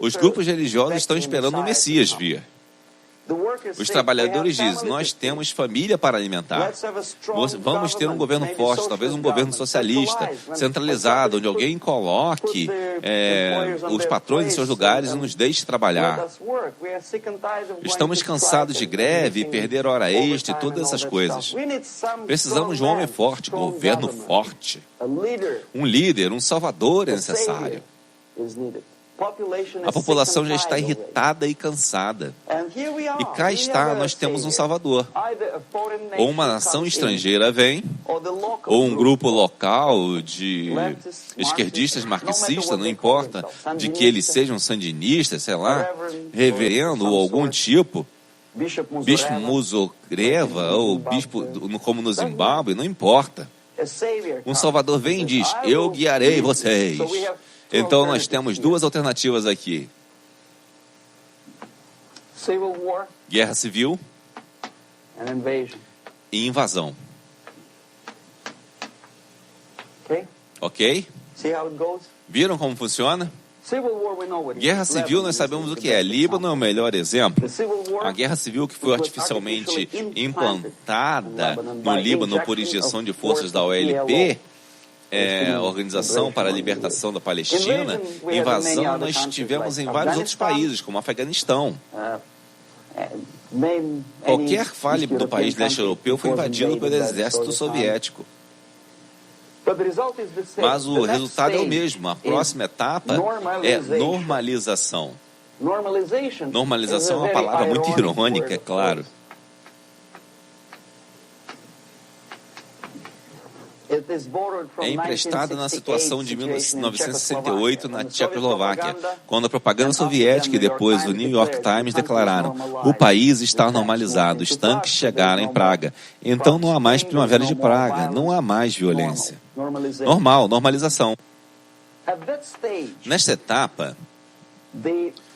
Os grupos religiosos estão esperando o Messias vir. Os trabalhadores dizem, nós temos família para alimentar. Vamos ter um governo forte, talvez um governo socialista, centralizado, onde alguém coloque os patrões em seus lugares e nos deixe trabalhar. Estamos cansados de greve, perder hora extra e todas essas coisas. Precisamos de um homem forte, governo forte. Um líder, um salvador é necessário. A população já está irritada e cansada. E cá está, nós temos um salvador. Ou uma nação estrangeira vem, ou um grupo local de esquerdistas marxistas, não importa, de que eles sejam sandinistas, sei lá, reverendo ou algum tipo, bispo Muzorewa, ou bispo como no Zimbábue, não importa. Um salvador vem e diz, eu guiarei vocês. Então nós temos duas alternativas aqui. Guerra civil e invasão. Ok? Viram como funciona? Guerra civil nós sabemos o que é. Líbano é o melhor exemplo. A guerra civil que foi artificialmente implantada no Líbano por injeção de forças da OLP, Organização para a Libertação da Palestina, invasão nós tivemos em vários outros países, como Afeganistão. Qualquer falha do país leste europeu foi invadido pelo exército soviético. Mas o resultado é o mesmo. A próxima etapa é normalização. Normalização é uma palavra muito irônica, é claro. É emprestada na situação de 1968 na Tchecoslováquia, quando a propaganda soviética e depois o New York Times declararam: o país está normalizado, os tanques chegaram em Praga. Então não há mais primavera de Praga, não há mais violência. Normal, normalização. Nesta etapa,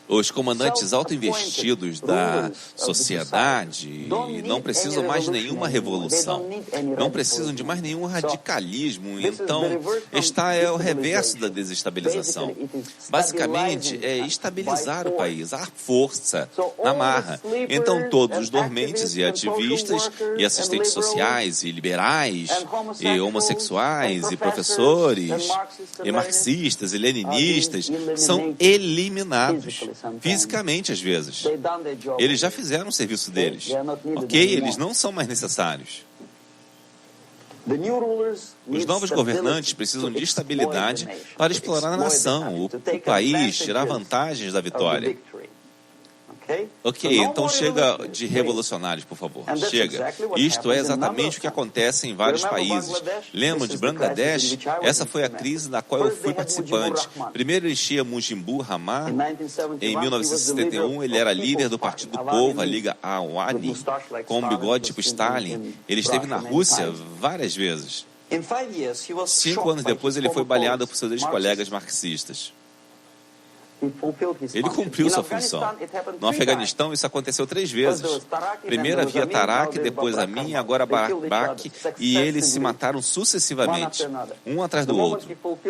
os comandantes autoinvestidos da sociedade não precisam mais de nenhuma revolução, não precisam de mais nenhum radicalismo. Então, é o reverso da desestabilização. Basicamente, é estabilizar o país, a força, na marra. Então, todos os dormentes e ativistas, e assistentes sociais, e liberais, e homossexuais, e professores, e marxistas, e leninistas, são eliminados. Fisicamente, às vezes. Eles já fizeram o serviço deles. Ok? Eles não são mais necessários. Os novos governantes precisam de estabilidade para explorar a nação, o país, tirar vantagens da vitória. Ok, então chega de revolucionários, por favor. Chega. Isto é exatamente o que acontece em vários países. Lembram de Bangladesh? Essa foi a crise da qual eu fui participante. Primeiro enchia Mujibur Rahman. Em 1971, ele era líder do Partido do Povo, a Liga Awami, com um bigode tipo Stalin. Ele esteve na Rússia várias vezes. 5 anos depois, ele foi baleado por seus ex-colegas marxistas. Ele cumpriu sua função. No Afeganistão, isso aconteceu 3 vezes. Primeiro havia Tarak, depois Amin, agora Barak, e eles se mataram sucessivamente, um atrás do outro.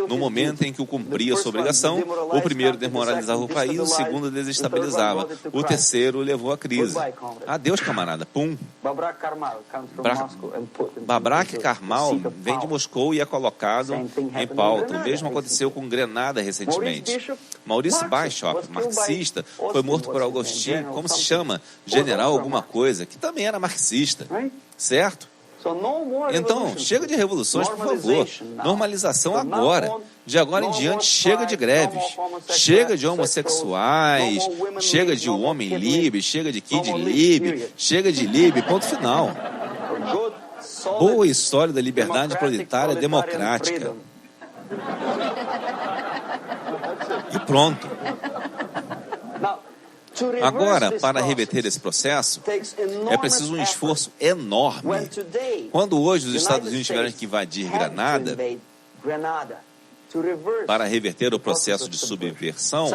No momento em que o cumpria sua obrigação, o primeiro desmoralizava o país, o segundo desestabilizava, o terceiro levou à crise. Adeus, camarada. Pum. Babrak Karmal vem de Moscou e é colocado em pauta. O mesmo aconteceu com Grenada recentemente. Maurice Bishop, marxista, foi morto por Augustin, como se chama? General alguma coisa, que também era marxista. Certo? Então, chega de revoluções, por favor. Normalização agora. De agora em diante, chega de greves. Chega de homossexuais. Chega de homem livre. Chega de kid livre. Chega de livre. Ponto final. Boa história da liberdade proletária democrática. E pronto. Agora, para reverter esse processo, é preciso um esforço enorme. Quando hoje os Estados Unidos tiveram que invadir Granada para reverter o processo de subversão,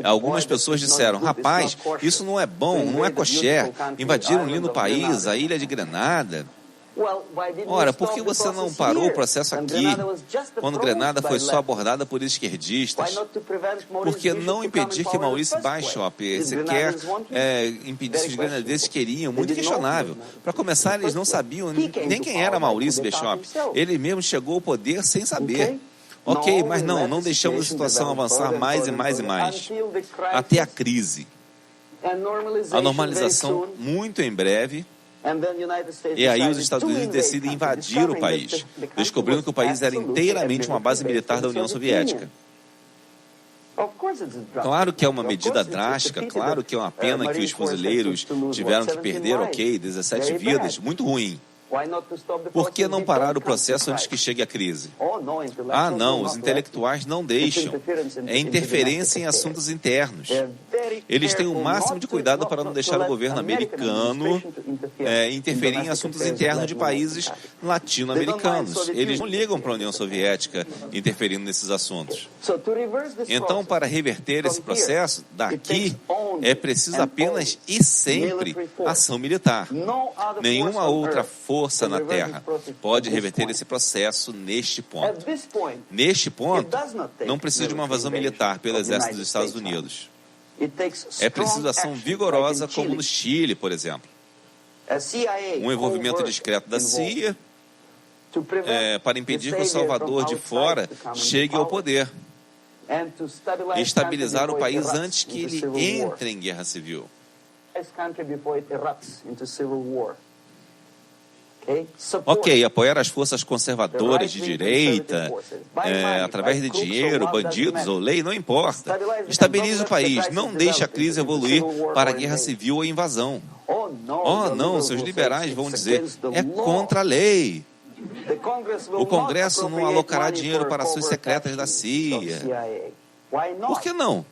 algumas pessoas disseram: rapaz, isso não é bom, não é kosher. Invadiram um lindo país, a ilha de Grenada. Ora, por que você não parou o processo aqui, quando Grenada foi só abordada por esquerdistas? Por que não impedir que Maurice Bishop sequer impedisse os grenadeiros queriam? Muito questionável. Para começar, eles não sabiam nem quem era Maurice Bishop. Ele mesmo chegou ao poder sem saber. Ok, mas não deixamos a situação avançar mais e mais e mais, até a crise. A normalização muito em breve. E aí os Estados Unidos decidem invadir o país, descobrindo que o país era inteiramente uma base militar da União Soviética. Claro que é uma medida drástica, claro que é uma pena que os fuzileiros tiveram que perder, 17 vidas, muito ruim. Por que não parar o processo antes que chegue a crise? Ah, não, os intelectuais não deixam. É interferência em assuntos internos. Eles têm o máximo de cuidado para não deixar o governo americano interferir em assuntos internos de países latino-americanos. Eles não ligam para a União Soviética interferindo nesses assuntos. Então, para reverter esse processo, daqui é preciso apenas e sempre ação militar. Nenhuma outra força na Terra pode reverter esse processo neste ponto. Neste ponto, não precisa de uma invasão militar pelo exército dos Estados Unidos. É preciso ação vigorosa, como no Chile, por exemplo. Um envolvimento discreto da CIA para impedir que o Salvador de fora chegue ao poder. E estabilizar o país antes que ele entre em guerra civil. Ok, apoiar as forças conservadoras de direita, através de dinheiro, bandidos ou lei, não importa. Estabilize o país, não deixe a crise evoluir para a guerra civil ou invasão. Oh, não, seus liberais vão dizer, é contra a lei. O Congresso não alocará dinheiro para ações secretas da CIA. Por que não?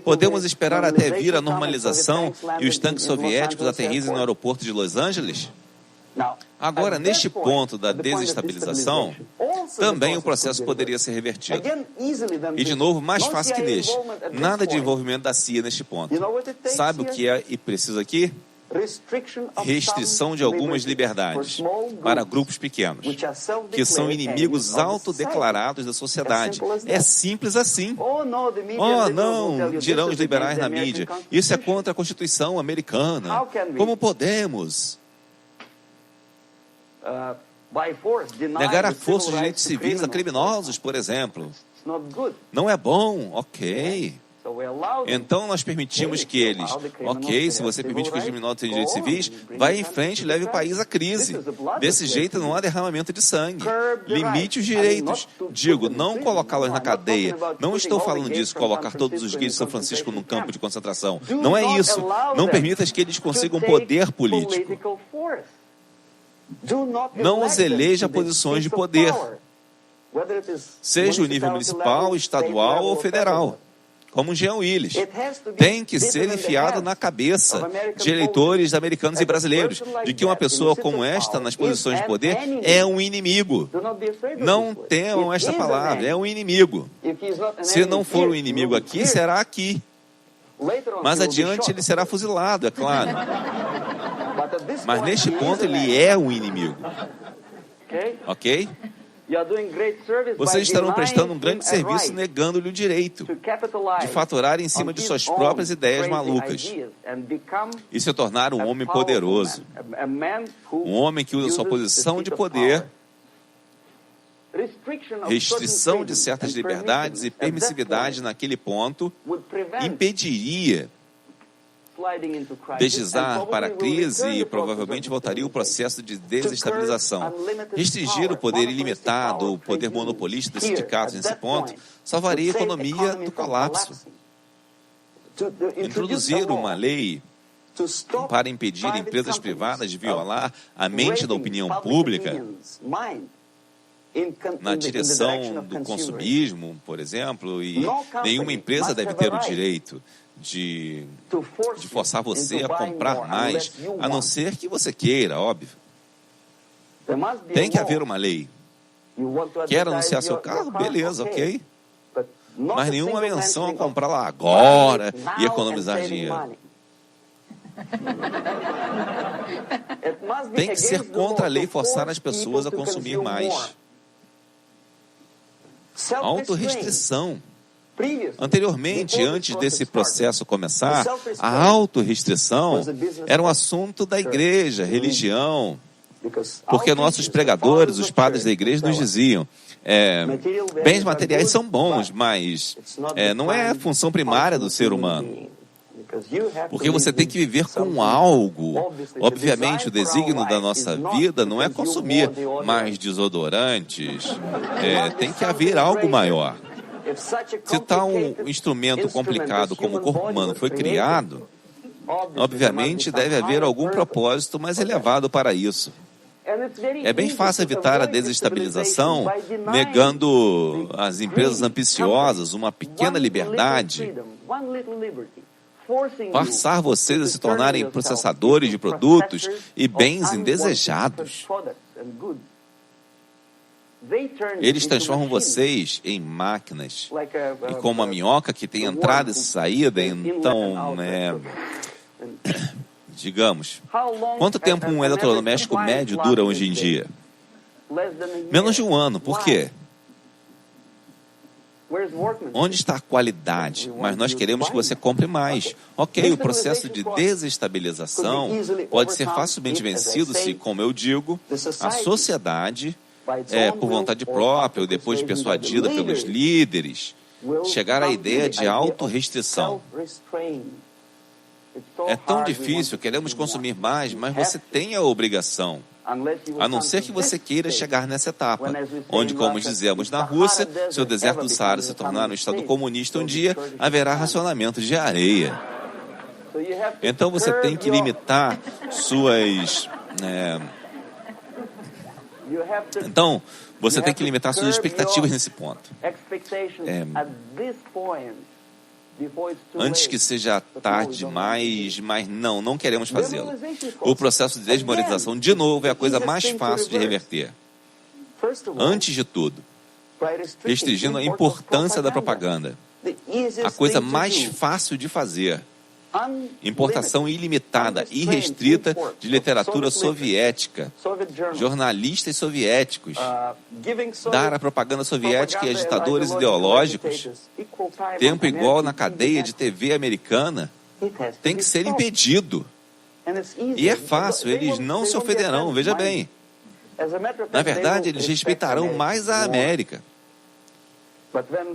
Podemos esperar até vir a normalização e os tanques soviéticos aterrissem no aeroporto de Los Angeles? Agora, neste ponto da desestabilização, também o processo poderia ser revertido. E, de novo, mais fácil que neste. Nada de envolvimento da CIA neste ponto. Sabe o que é e preciso aqui? Restrição de algumas liberdades para grupos pequenos, que são inimigos autodeclarados da sociedade. É simples assim. Oh, não, dirão os liberais na mídia. Isso é contra a Constituição americana. Como podemos? Negar a força os direitos civis a criminosos, por exemplo. Não é bom, ok. Então nós permitimos que eles, ok, se você permite que os criminosos tenham direitos civis, vai em frente e leve o país à crise. Desse jeito não há derramamento de sangue. Limite os direitos. Digo, não colocá-los na cadeia. Não estou falando disso, colocar todos os gays de São Francisco num campo de concentração. Não é isso. Não permitas que eles consigam poder político. Não os eleja a posições de poder, seja o nível municipal, estadual ou federal, como Jean Willis. Tem que ser enfiado na cabeça de eleitores americanos e brasileiros de que uma pessoa como esta, nas posições de poder, é um inimigo. Não temam esta palavra, é um inimigo. Se não for um inimigo aqui, será aqui. Mais adiante ele será fuzilado, é claro. Mas neste ponto ele é um inimigo. Ok? Vocês estarão prestando um grande serviço negando-lhe o direito de faturar em cima de suas próprias ideias malucas e se tornar um homem poderoso. Um homem que usa sua posição de poder, restrição de certas liberdades e permissividade naquele ponto impediria deslizar para a crise e provavelmente voltaria o processo de desestabilização. Restringir o poder ilimitado, o poder monopolista dos sindicatos nesse ponto, salvaria a economia do colapso. Introduzir uma lei para impedir empresas privadas de violar a mente da opinião pública na direção do consumismo, por exemplo, e nenhuma empresa deve ter o direito de forçar você a comprar mais, a não ser que você queira, óbvio. Tem que haver uma lei. Quer anunciar seu carro? Beleza, ok. Mas nenhuma menção a comprar lá agora e economizar dinheiro. Tem que ser contra a lei forçar as pessoas a consumir mais. Autorrestrição. Anteriormente, antes desse processo começar, a autorrestrição era um assunto da igreja, religião, porque nossos pregadores, os padres da igreja, nos diziam, bens materiais são bons, mas não é a função primária do ser humano. Porque você tem que viver com algo. Obviamente, o desígnio da nossa vida não é consumir mais desodorantes. Tem que haver algo maior. Se tal um instrumento complicado como o corpo humano foi criado, obviamente deve haver algum propósito mais elevado para isso. É bem fácil evitar a desestabilização negando às empresas ambiciosas uma pequena liberdade, forçar vocês a se tornarem processadores de produtos e bens indesejados. Eles transformam vocês em máquinas. E como uma minhoca que tem entrada e saída, então, digamos, quanto tempo um eletrodoméstico médio dura hoje em dia? Menos de um ano. Por quê? Onde está a qualidade? Mas nós queremos que você compre mais. Ok, o processo de desestabilização pode ser facilmente vencido se, como eu digo, a sociedade, por vontade própria ou depois persuadida pelos líderes, chegar à ideia de autorrestrição. É tão difícil, queremos consumir mais, mas você tem a obrigação. A não ser que você queira chegar nessa etapa, onde, como dizemos na Rússia, se o deserto do Saara se tornar um estado comunista um dia, haverá racionamento de areia. Então você tem que limitar suas... Então, você tem que limitar suas expectativas nesse ponto. Antes que seja tarde demais, mas não queremos fazê-lo. O processo de desmoralização, de novo, é a coisa mais fácil de reverter. Antes de tudo, restringindo a importância da propaganda. A coisa mais fácil de fazer. Importação ilimitada e restrita de literatura soviética, jornalistas soviéticos, dar à propaganda soviética e a ditadores ideológicos tempo igual na cadeia de TV americana, tem que ser impedido. E é fácil, eles não se ofenderão, veja bem. Na verdade, eles respeitarão mais a América.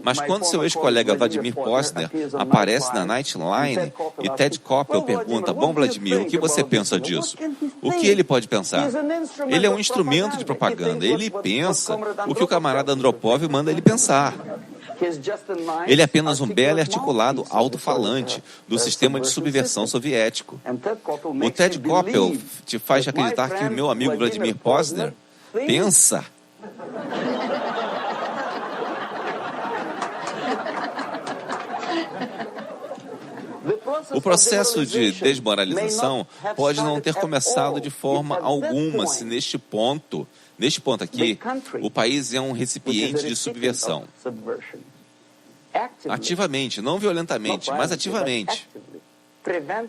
Mas quando seu ex-colega Vladimir Posner aparece na Nightline e Ted Koppel pergunta: bom, Vladimir, o que você pensa disso? O que ele pode pensar? Ele é um instrumento de propaganda. Ele pensa o que o camarada Andropov manda ele pensar. Ele é apenas um belo e articulado alto-falante do sistema de subversão soviético. O Ted Koppel te faz acreditar que o meu amigo Vladimir Posner pensa. O processo de desmoralização pode não ter começado de forma alguma se neste ponto aqui, o país é um recipiente de subversão. Ativamente, não violentamente, mas ativamente,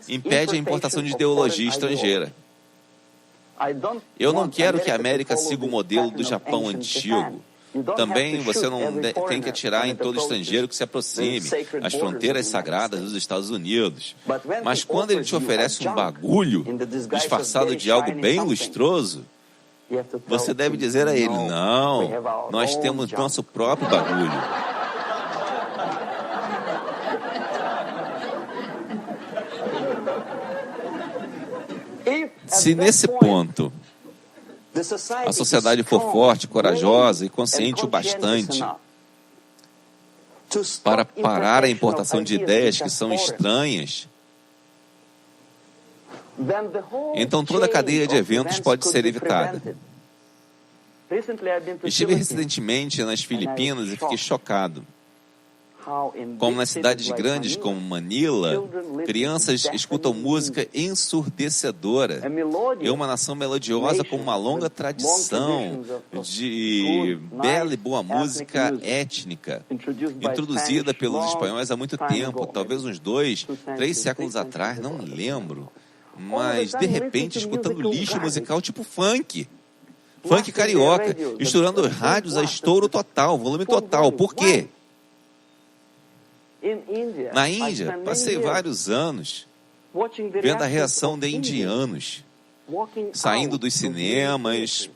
impede a importação de ideologia estrangeira. Eu não quero que a América siga o modelo do Japão antigo. Também você não tem que atirar em todo estrangeiro que se aproxime às fronteiras sagradas dos Estados Unidos. Mas quando ele te oferece um bagulho disfarçado de algo bem lustroso, você deve dizer a ele: não, nós temos nosso próprio bagulho. Se nesse ponto a sociedade for forte, corajosa e consciente o bastante para parar a importação de ideias que são estranhas, então toda a cadeia de eventos pode ser evitada. Estive recentemente nas Filipinas e fiquei chocado. Como nas cidades grandes como Manila, crianças escutam música ensurdecedora. É uma nação melodiosa com uma longa tradição de bela e boa música étnica, introduzida pelos espanhóis há muito tempo, talvez uns 2, 3 séculos atrás, não lembro. Mas, de repente, escutando lixo musical tipo funk carioca, misturando rádios a estouro total, volume total. Por quê? Na Índia, passei vários anos vendo a reação de indianos saindo dos cinemas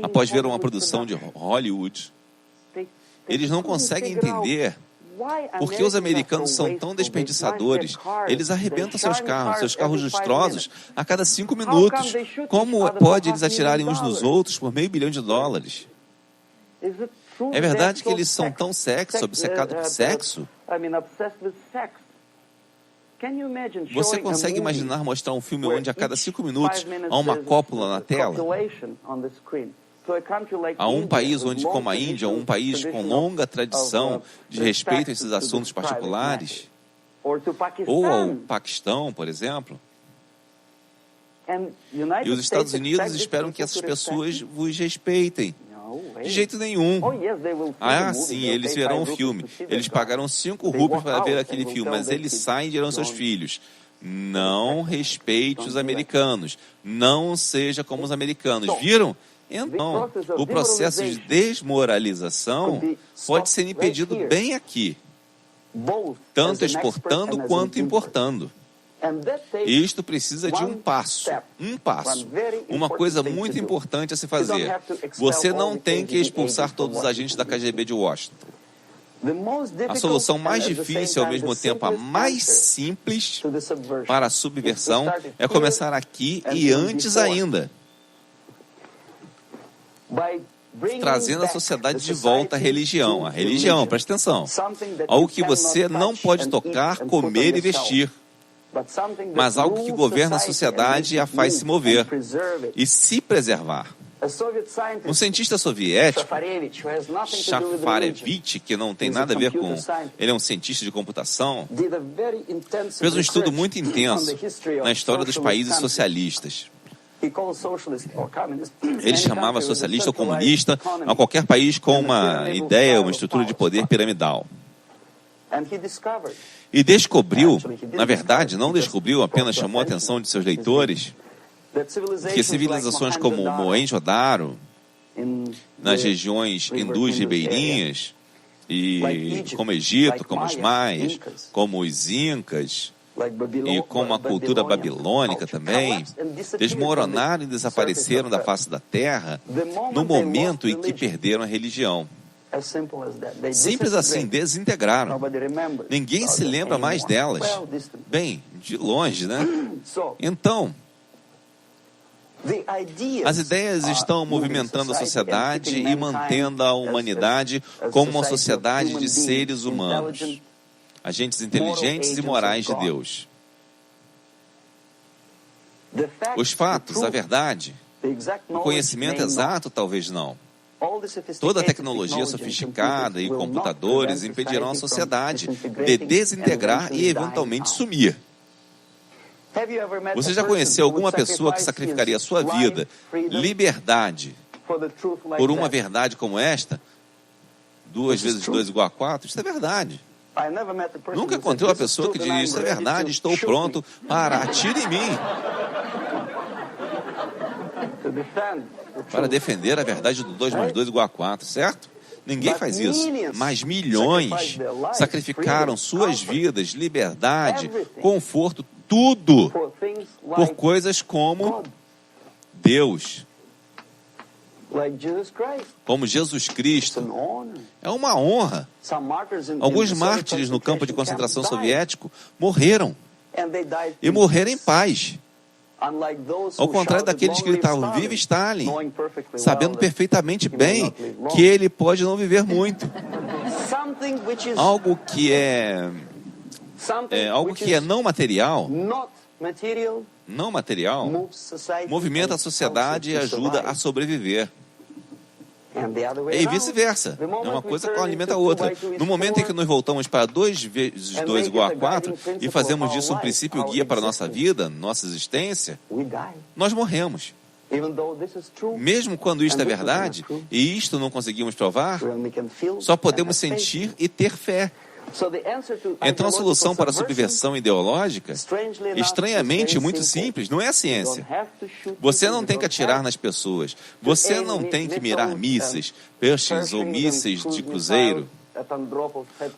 após ver uma produção de Hollywood. Eles não conseguem entender por que os americanos são tão desperdiçadores. Eles arrebentam seus carros lustrosos a cada 5 minutos. Como pode eles atirarem uns nos outros por $500 milhões? É verdade que eles são tão obcecados por sexo? Você consegue imaginar mostrar um filme onde a cada 5 minutos há uma cópula na tela? Há um país onde, como a Índia, um país com longa tradição de respeito a esses assuntos particulares, ou ao Paquistão, por exemplo, e os Estados Unidos esperam que essas pessoas vos respeitem. De jeito nenhum. Sim, eles verão o filme. Eles pagaram 5 rúpias para ver aquele filme, mas eles saem e dirão aos seus filhos: não respeite os americanos. Não seja como os americanos. Viram? Então, o processo de desmoralização pode ser impedido bem aqui, tanto exportando quanto importando. E isto precisa de um passo, uma coisa muito importante a se fazer. Você não tem que expulsar todos os agentes da KGB de Washington. A solução mais difícil e ao mesmo tempo a mais simples para a subversão é começar aqui e antes ainda, trazendo a sociedade de volta à religião. A religião, presta atenção, algo que você não pode tocar, comer e vestir, mas algo que governa a sociedade e a faz se mover e se preservar. Um cientista soviético, Shafarevich, que não tem nada a ver com... Ele é um cientista de computação, fez um estudo muito intenso na história dos países socialistas. Ele chamava socialista ou comunista a qualquer país com uma ideia, uma estrutura de poder piramidal. E descobriu, na verdade, não descobriu, apenas chamou a atenção de seus leitores, que civilizações como Mohenjo-Daro, nas regiões hindus ribeirinhas, e como Egito, como os maias, como os incas, e como a cultura babilônica também, desmoronaram e desapareceram da face da terra no momento em que perderam a religião. Simples assim, desintegraram. Ninguém se lembra mais delas. Bem, de longe, né? Então, as ideias estão movimentando a sociedade e mantendo a humanidade como uma sociedade de seres humanos, agentes inteligentes e morais de Deus. Os fatos, a verdade, o conhecimento exato, talvez não. Toda a tecnologia sofisticada e computadores impedirão a sociedade de desintegrar e eventualmente sumir. Você já conheceu alguma pessoa que sacrificaria sua vida, liberdade, por uma verdade como esta? 2 vezes 2 igual a 4? Isso é verdade. Nunca encontrei uma pessoa que diria, isso é verdade, estou pronto para atire em mim. Para defender a verdade do 2 mais 2 igual a 4, certo? Ninguém faz isso. Mas milhões sacrificaram suas vidas, liberdade, conforto, tudo, por coisas como Deus, como Jesus Cristo. É uma honra. Alguns mártires no campo de concentração soviético morreram, e morreram em paz. Ao contrário daqueles que gritavam, viva Stalin, sabendo perfeitamente bem que ele pode não viver muito. Algo que é não material, movimenta a sociedade e ajuda a sobreviver. E vice-versa. Uma coisa alimenta a outra. No momento em que nos voltamos para 2 vezes 2 igual a 4 e fazemos disso um princípio guia para a nossa vida, nossa existência, nós morremos. Mesmo quando isto é verdade, e isto não conseguimos provar, só podemos sentir e ter fé. Então a solução para a subversão ideológica, estranhamente muito simples, não é a ciência. Você não tem que atirar nas pessoas. Você não tem que mirar mísseis, Pershing ou mísseis de cruzeiro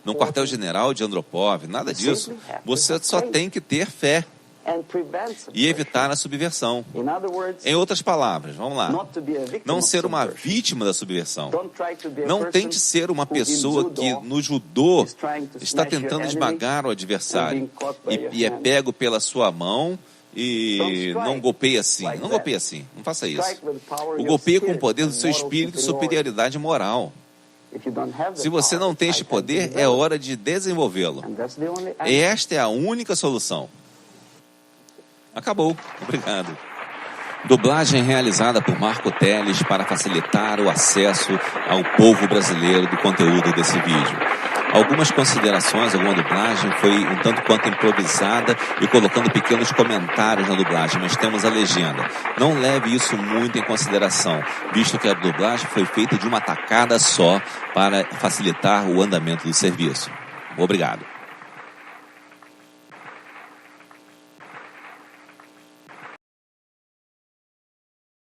no quartel-general de Andropov, nada disso. Você só tem que ter fé e evitar a subversão. Em outras palavras, vamos lá. Não ser uma vítima da subversão. Não tente ser uma pessoa que no judô está tentando esmagar o adversário e é pego pela sua mão e não golpeia assim. Não golpeia assim. Não faça isso. O golpeia com o poder do seu espírito e superioridade moral. Se você não tem este poder, é hora de desenvolvê-lo. E esta é a única solução. Acabou. Obrigado. Dublagem realizada por Marco Teles para facilitar o acesso ao povo brasileiro do conteúdo desse vídeo. Algumas considerações, alguma dublagem foi um tanto quanto improvisada e colocando pequenos comentários na dublagem, mas temos a legenda. Não leve isso muito em consideração, visto que a dublagem foi feita de uma tacada só para facilitar o andamento do serviço. Obrigado.